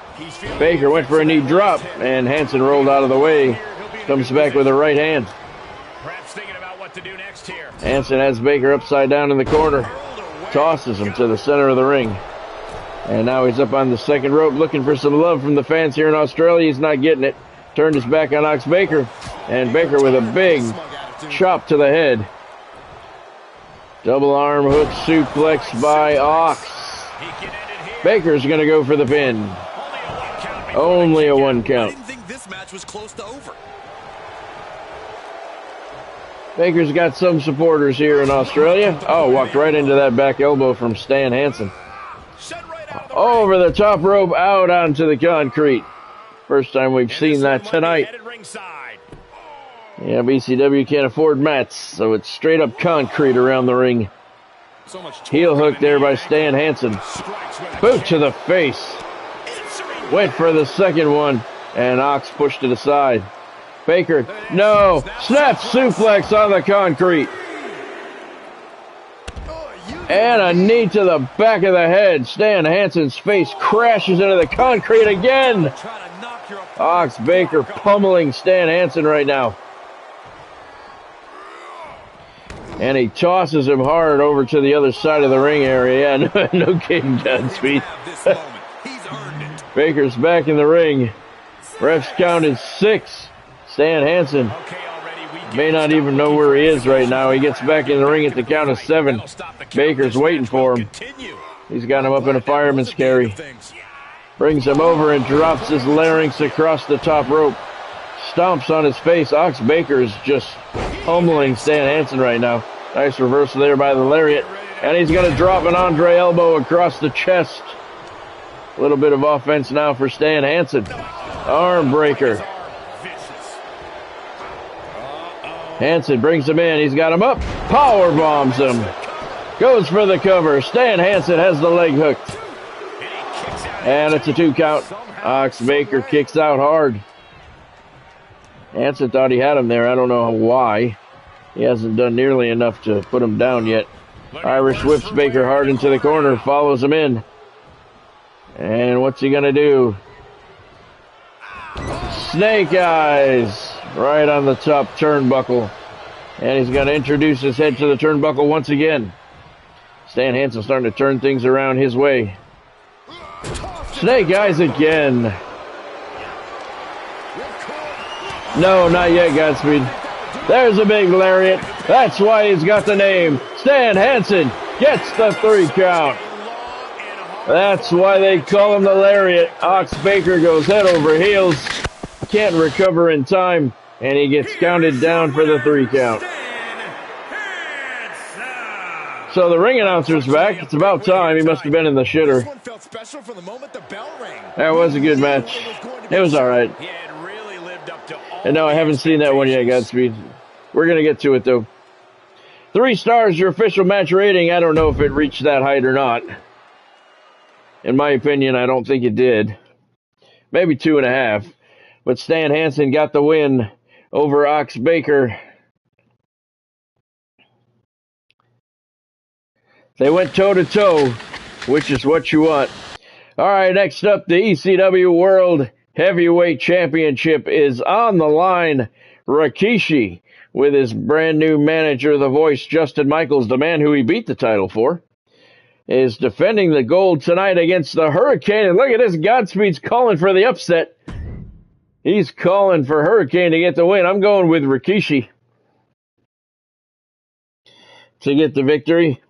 Baker went for a knee drop, and Hansen rolled out of the way. Comes back with a right hand. Hansen has Baker upside down in the corner. Tosses him to the center of the ring. And now he's up on the second rope looking for some love from the fans here in Australia. He's not getting it. Turned his back on Ox Baker. And Baker with a big chop to the head. Double arm hook suplex by Ox. Baker's going to go for the pin. Only a 1 count. I didn't think this match was close to over. Baker's got some supporters here in Australia. Oh, walked right into that back elbow from Stan Hansen. Over the top rope, out onto the concrete. First time we've seen that tonight. Yeah, BCW can't afford mats, so it's straight up concrete around the ring. Heel hook there by Stan Hansen. Boot to the face. Went for the second one, and Ox pushed it aside. Baker, no, snap suplex on the concrete. And a knee to the back of the head. Stan Hansen's face crashes into the concrete again. Ox Baker pummeling Stan Hansen right now. And he tosses him hard over to the other side of the ring area. Yeah, no kidding, Godspeed. Baker's back in the ring. Refs counted 6. Stan Hansen may not even know where he is right now. He gets back in the ring at the count of 7. Baker's waiting for him. He's got him up in a fireman's carry. Brings him over and drops his larynx across the top rope. Stomps on his face. Ox Baker is just pummeling Stan Hansen right now. Nice reversal there by the lariat. And he's going to drop an Andre elbow across the chest. A little bit of offense now for Stan Hansen. Arm breaker. Hansen brings him in. He's got him up. Power bombs him. Goes for the cover. Stan Hansen has the leg hooked. And it's a 2 count. Ox Baker kicks out hard. Hansen thought he had him there. I don't know why. He hasn't done nearly enough to put him down yet. Irish whips Baker hard into the corner. Follows him in. And what's he going to do? Snake eyes. Right on the top turnbuckle. And he's going to introduce his head to the turnbuckle once again. Stan Hansen starting to turn things around his way. Snake eyes again. No, not yet, Godspeed. There's a big lariat. That's why he's got the name. Stan Hansen gets the 3 count. That's why they call him the lariat. Ox Baker goes head over heels. Can't recover in time. And he gets counted down for the 3 count. So the ring announcer's back. It's about time. He must have been in the shitter. That was a good match. It was all right. He had really lived up to all And no, I haven't seen that one yet, Godspeed. We're going to get to it, though. 3 stars, your official match rating. I don't know if it reached that height or not. In my opinion, I don't think it did. Maybe 2.5. But Stan Hansen got the win over Ox Baker. They went toe-to-toe, which is what you want. All right, next up, the ECW World Heavyweight Championship is on the line. Rikishi, with his brand new manager, The Voice, Justin Michaels, the man who he beat the title for, is defending the gold tonight against the Hurricane. And look at this, Godspeed's calling for the upset. He's calling for Hurricane to get the win. I'm going with Rikishi to get the victory.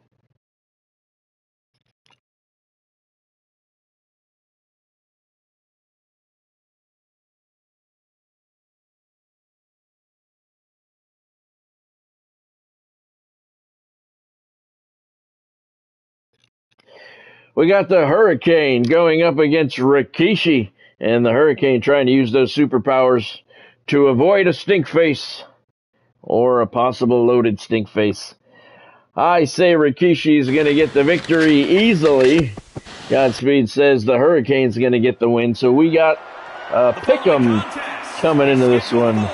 We got the Hurricane going up against Rikishi, and the Hurricane trying to use those superpowers to avoid a stink face or a possible loaded stink face. I say Rikishi is going to get the victory easily. Godspeed says the Hurricane's going to get the win, so we got Pick'em coming into this one.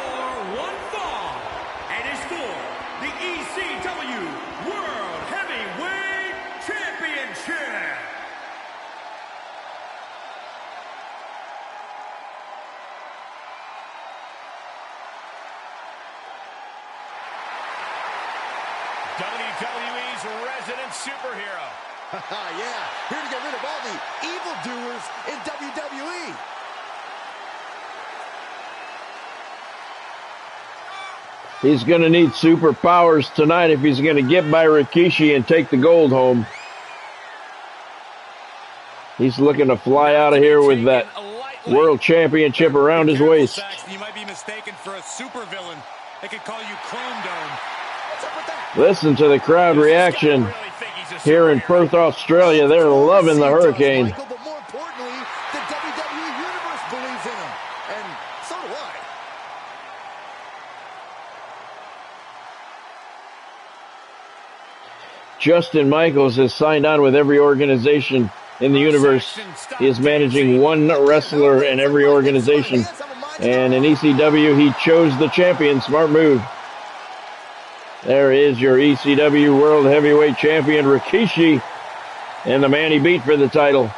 WWE's resident superhero. Yeah, here to get rid of all the evildoers in WWE. He's going to need superpowers tonight if he's going to get by Rikishi and take the gold home. He's looking to fly out of here with that World Championship around his waist. You might be mistaken for a supervillain. They could call you Chrome Dome. Listen to the crowd reaction here in Perth, Australia. They're loving the Hurricane. But more importantly, the WWE Universe believes in him. And so do I. Justin Michaels has signed on with every organization in the universe. He is managing one wrestler in every organization. And in ECW, he chose the champion. Smart move. There is your ECW World Heavyweight Champion, Rikishi, and the man he beat for the title.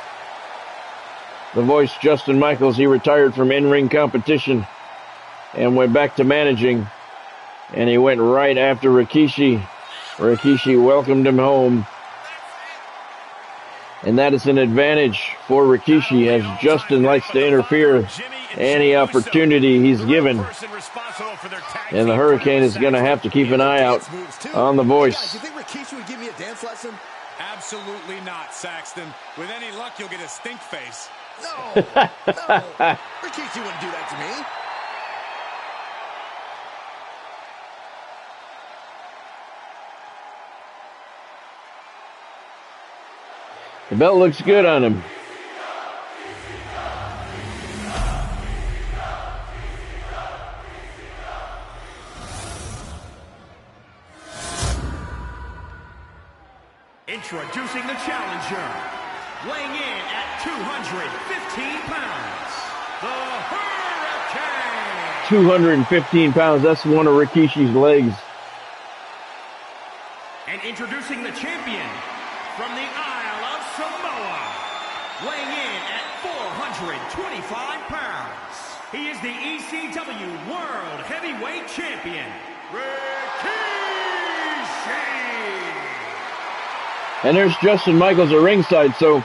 The Voice, Justin Michaels, he retired from in-ring competition and went back to managing. And he went right after Rikishi. Rikishi welcomed him home. And that is an advantage for Rikishi, as Justin likes to interfere any opportunity he's given. And the Hurricane is going to have to keep an eye out on the Voice. Do you think Rikishi would give me a dance lesson? Absolutely not, Saxton. With any luck, you'll get a stink face. No, Rikishi wouldn't do that to me. The belt looks good on him. Introducing the challenger, weighing in at 215 pounds, the Hurricane! 215 pounds, that's one of Rikishi's legs. And introducing the champion from the Isle of Samoa, weighing in at 425 pounds, he is the ECW World Heavyweight Champion, Rikishi! And there's Justin Michaels at ringside, so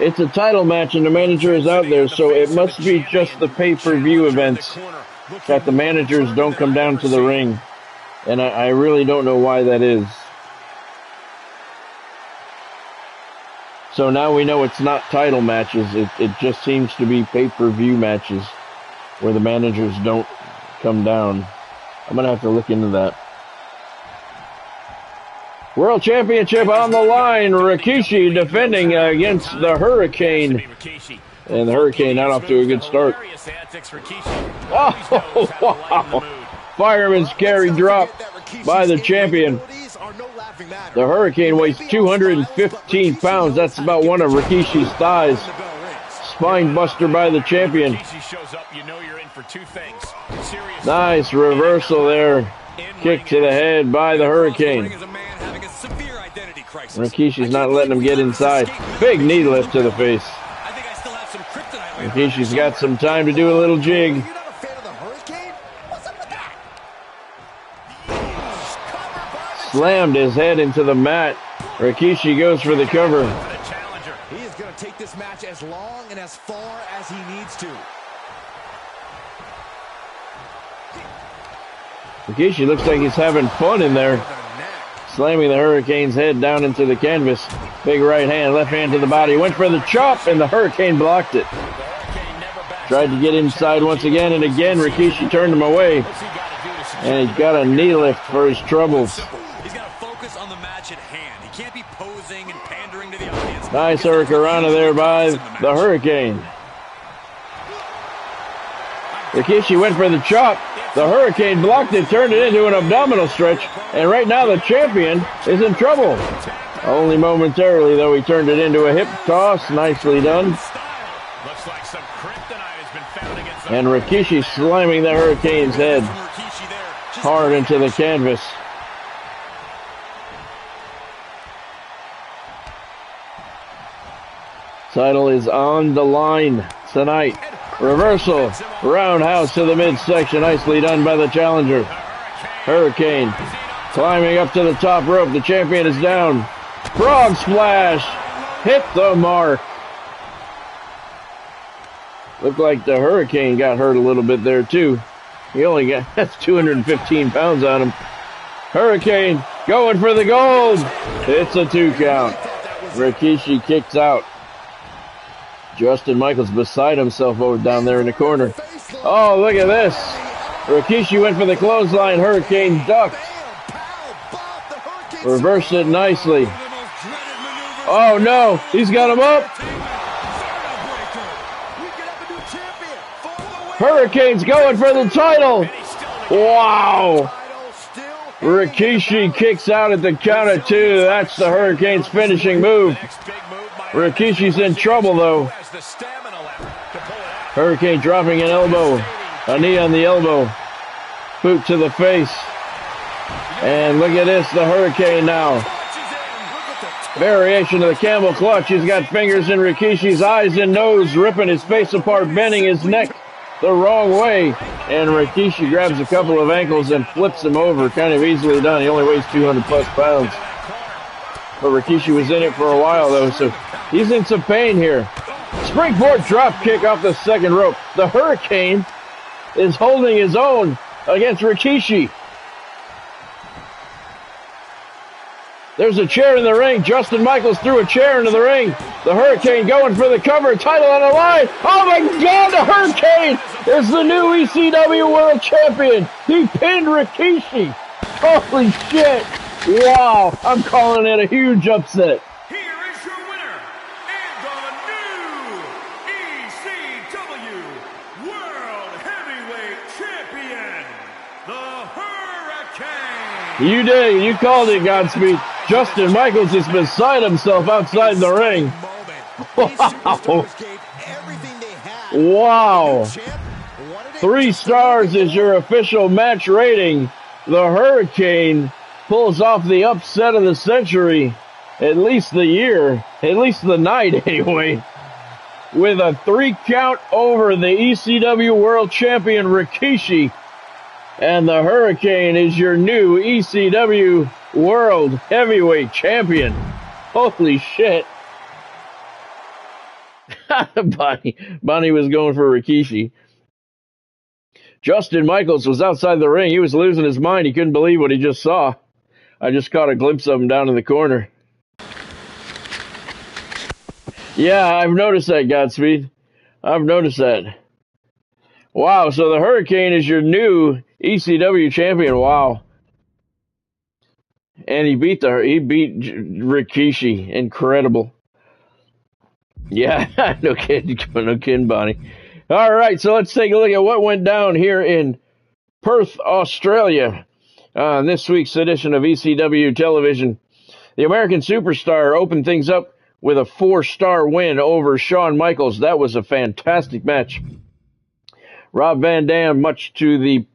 it's a title match and the manager is out there, so it must be just the pay-per-view events that the managers don't come down to the ring. And I really don't know why that is. So now we know it's not title matches, it just seems to be pay-per-view matches where the managers don't come down. I'm going to have to look into that. World Championship on the line. Rikishi defending against the Hurricane. And the Hurricane not off to a good start. Oh, wow. Fireman's carry drop by the champion. The Hurricane weighs 215 pounds. That's about one of Rikishi's thighs. Spine buster by the champion. Nice reversal there. Kick to the head by the Hurricane. Rikishi's not letting him get inside. Big knee lift to the face. Rikishi's got some time to do a little jig. Slammed his head into the mat. Rikishi goes for the cover. He is going to take this match as long and as far as he needs to. Rikishi looks like he's having fun in there. Slamming the Hurricane's head down into the canvas. Big right hand, left hand to the body. Went for the chop, and the Hurricane blocked it. Tried to get inside once again, and again Rikishi turned him away. And he's got a knee lift for his troubles. He's got to focus on the match at hand. He can't be posing and pandering to the audience. Nice hurricanrana there by the Hurricane. Rikishi went for the chop. The Hurricane blocked it, turned it into an abdominal stretch, and right now the champion is in trouble. Only momentarily, though, he turned it into a hip toss. Nicely done. And Rikishi slamming the Hurricane's head hard into the canvas. Title is on the line tonight. Reversal, roundhouse to the midsection, nicely done by the challenger. Hurricane climbing up to the top rope. The champion is down. Frog splash, hit the mark. Looked like the Hurricane got hurt a little bit there too. He only got, that's 215 pounds on him. Hurricane going for the gold. It's a 2 count. Rikishi kicks out. Justin Michaels beside himself over down there in the corner. Oh, look at this. Rikishi went for the clothesline. Hurricane ducked. Reversed it nicely. Oh, no. He's got him up. Hurricane's going for the title. Wow. Rikishi kicks out at the count of 2. That's the Hurricane's finishing move. Rikishi's in trouble, though. Hurricane dropping an elbow. A knee on the elbow. Boot to the face. And look at this, the Hurricane now. Variation of the camel clutch. He's got fingers in Rikishi's eyes and nose, ripping his face apart, bending his neck the wrong way. And Rikishi grabs a couple of ankles and flips him over. Kind of easily done. He only weighs 200 plus pounds. But Rikishi was in it for a while, though, so he's in some pain here. Springboard drop kick off the second rope. The Hurricane is holding his own against Rikishi. There's a chair in the ring. Justin Michaels threw a chair into the ring. The Hurricane going for the cover. Title on the line. Oh, my God, the Hurricane is the new ECW World Champion. He pinned Rikishi. Holy shit. Wow, I'm calling it a huge upset. Here is your winner, and the new ECW World Heavyweight Champion, the Hurricane. You did. You called it, Godspeed. Justin Michaels is beside himself outside the ring. Wow. Wow. 3 stars is your official match rating. The Hurricane pulls off the upset of the century, at least the year, at least the night anyway, with a 3 count over the ECW World Champion Rikishi, and the Hurricane is your new ECW World Heavyweight Champion. Holy shit. Bonnie was going for Rikishi. Justin Michaels was outside the ring. He was losing his mind. He couldn't believe what he just saw. I just caught a glimpse of him down in the corner. Yeah, I've noticed that, Godspeed. I've noticed that. Wow, so the Hurricane is your new ECW champion. Wow. And he beat Rikishi. Incredible. Yeah, no kidding, Bonnie. All right, so let's take a look at what went down here in Perth, Australia. On this week's edition of ECW Television, the American Superstar opened things up with a 4-star win over Shawn Michaels. That was a fantastic match. Rob Van Dam, much to the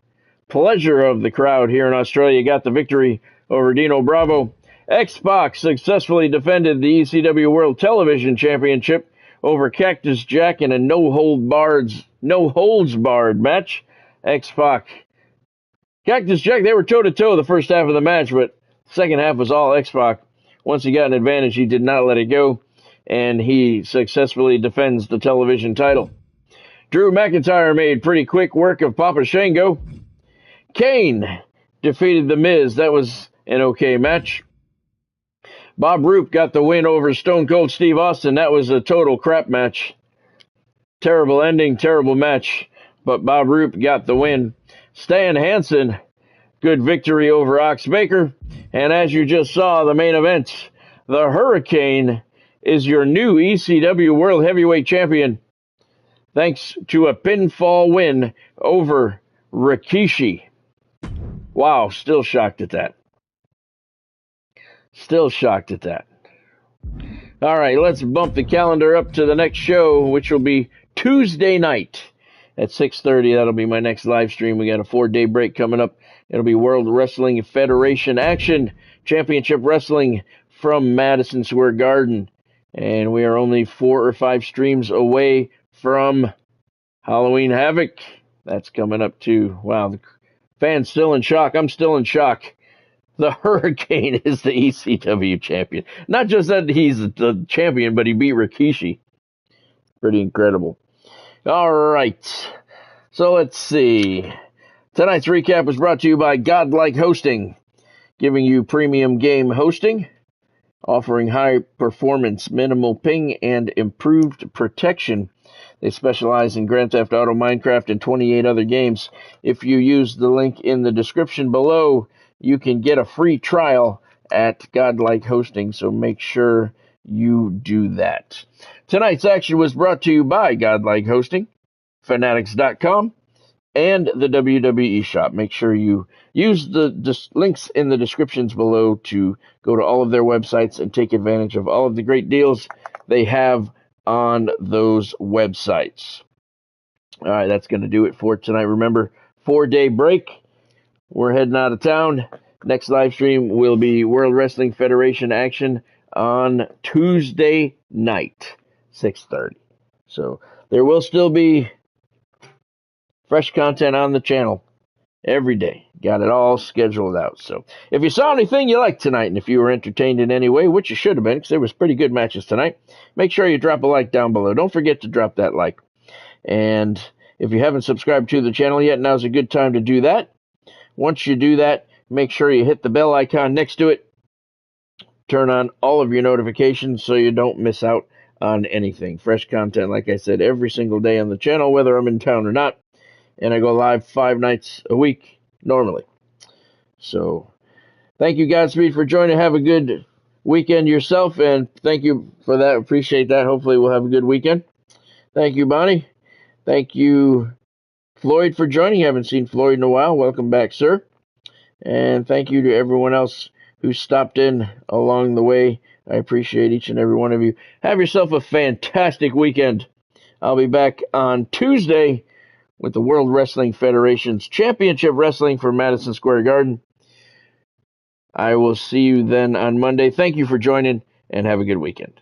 pleasure of the crowd here in Australia, got the victory over Dino Bravo. X-Pac successfully defended the ECW World Television Championship over Cactus Jack in a no-holds barred match. X-Pac, Cactus Jack, they were toe-to-toe the first half of the match, but the second half was all X-Pac. Once he got an advantage, he did not let it go, and he successfully defends the television title. Drew McIntyre made pretty quick work of Papa Shango. Kane defeated The Miz. That was an okay match. Bob Roop got the win over Stone Cold Steve Austin. That was a total crap match. Terrible ending, terrible match, but Bob Roop got the win. Stan Hansen, good victory over Ox Baker. And as you just saw, the main event, the Hurricane is your new ECW World Heavyweight Champion, thanks to a pinfall win over Rikishi. Wow, still shocked at that. Still shocked at that. All right, let's bump the calendar up to the next show, which will be Tuesday night at 6:30. That'll be my next live stream. We got a 4-day break coming up. It'll be World Wrestling Federation Action Championship Wrestling from Madison Square Garden. And we are only 4 or 5 streams away from Halloween Havoc. That's coming up too. Wow, the fans still in shock. I'm still in shock. The Hurricane is the ECW champion. Not just that he's the champion, but he beat Rikishi. Pretty incredible. All right. So let's see. Tonight's recap was brought to you by Godlike Hosting, giving you premium game hosting, offering high performance, minimal ping, and improved protection. They specialize in Grand Theft Auto, Minecraft, and 28 other games. If you use the link in the description below, you can get a free trial at Godlike Hosting, so make sure you do that. Tonight's action was brought to you by Godlike Hosting, Fanatics.com, and the WWE Shop. Make sure you use the links in the descriptions below to go to all of their websites and take advantage of all of the great deals they have on those websites. All right, that's going to do it for tonight. Remember, 4-day break. We're heading out of town. Next live stream will be World Wrestling Federation Action on Tuesday night, 6:30. So there will still be fresh content on the channel every day. Got it all scheduled out. So if you saw anything you liked tonight, and if you were entertained in any way, which you should have been, because there was pretty good matches tonight, make sure you drop a like down below. Don't forget to drop that like. And if you haven't subscribed to the channel yet, now's a good time to do that. Once you do that, make sure you hit the bell icon next to it. Turn on all of your notifications so you don't miss out on anything. Fresh content, like I said, every single day on the channel, whether I'm in town or not. And I go live 5 nights a week, normally. So, thank you, Godspeed, for joining. Have a good weekend yourself, and thank you for that. Appreciate that. Hopefully we'll have a good weekend. Thank you, Bonnie. Thank you, Floyd, for joining. Haven't seen Floyd in a while. Welcome back, sir. And thank you to everyone else who stopped in along the way. I appreciate each and every one of you. Have yourself a fantastic weekend. I'll be back on Tuesday with the World Wrestling Federation's Championship Wrestling for Madison Square Garden. I will see you then on Monday. Thank you for joining, and have a good weekend.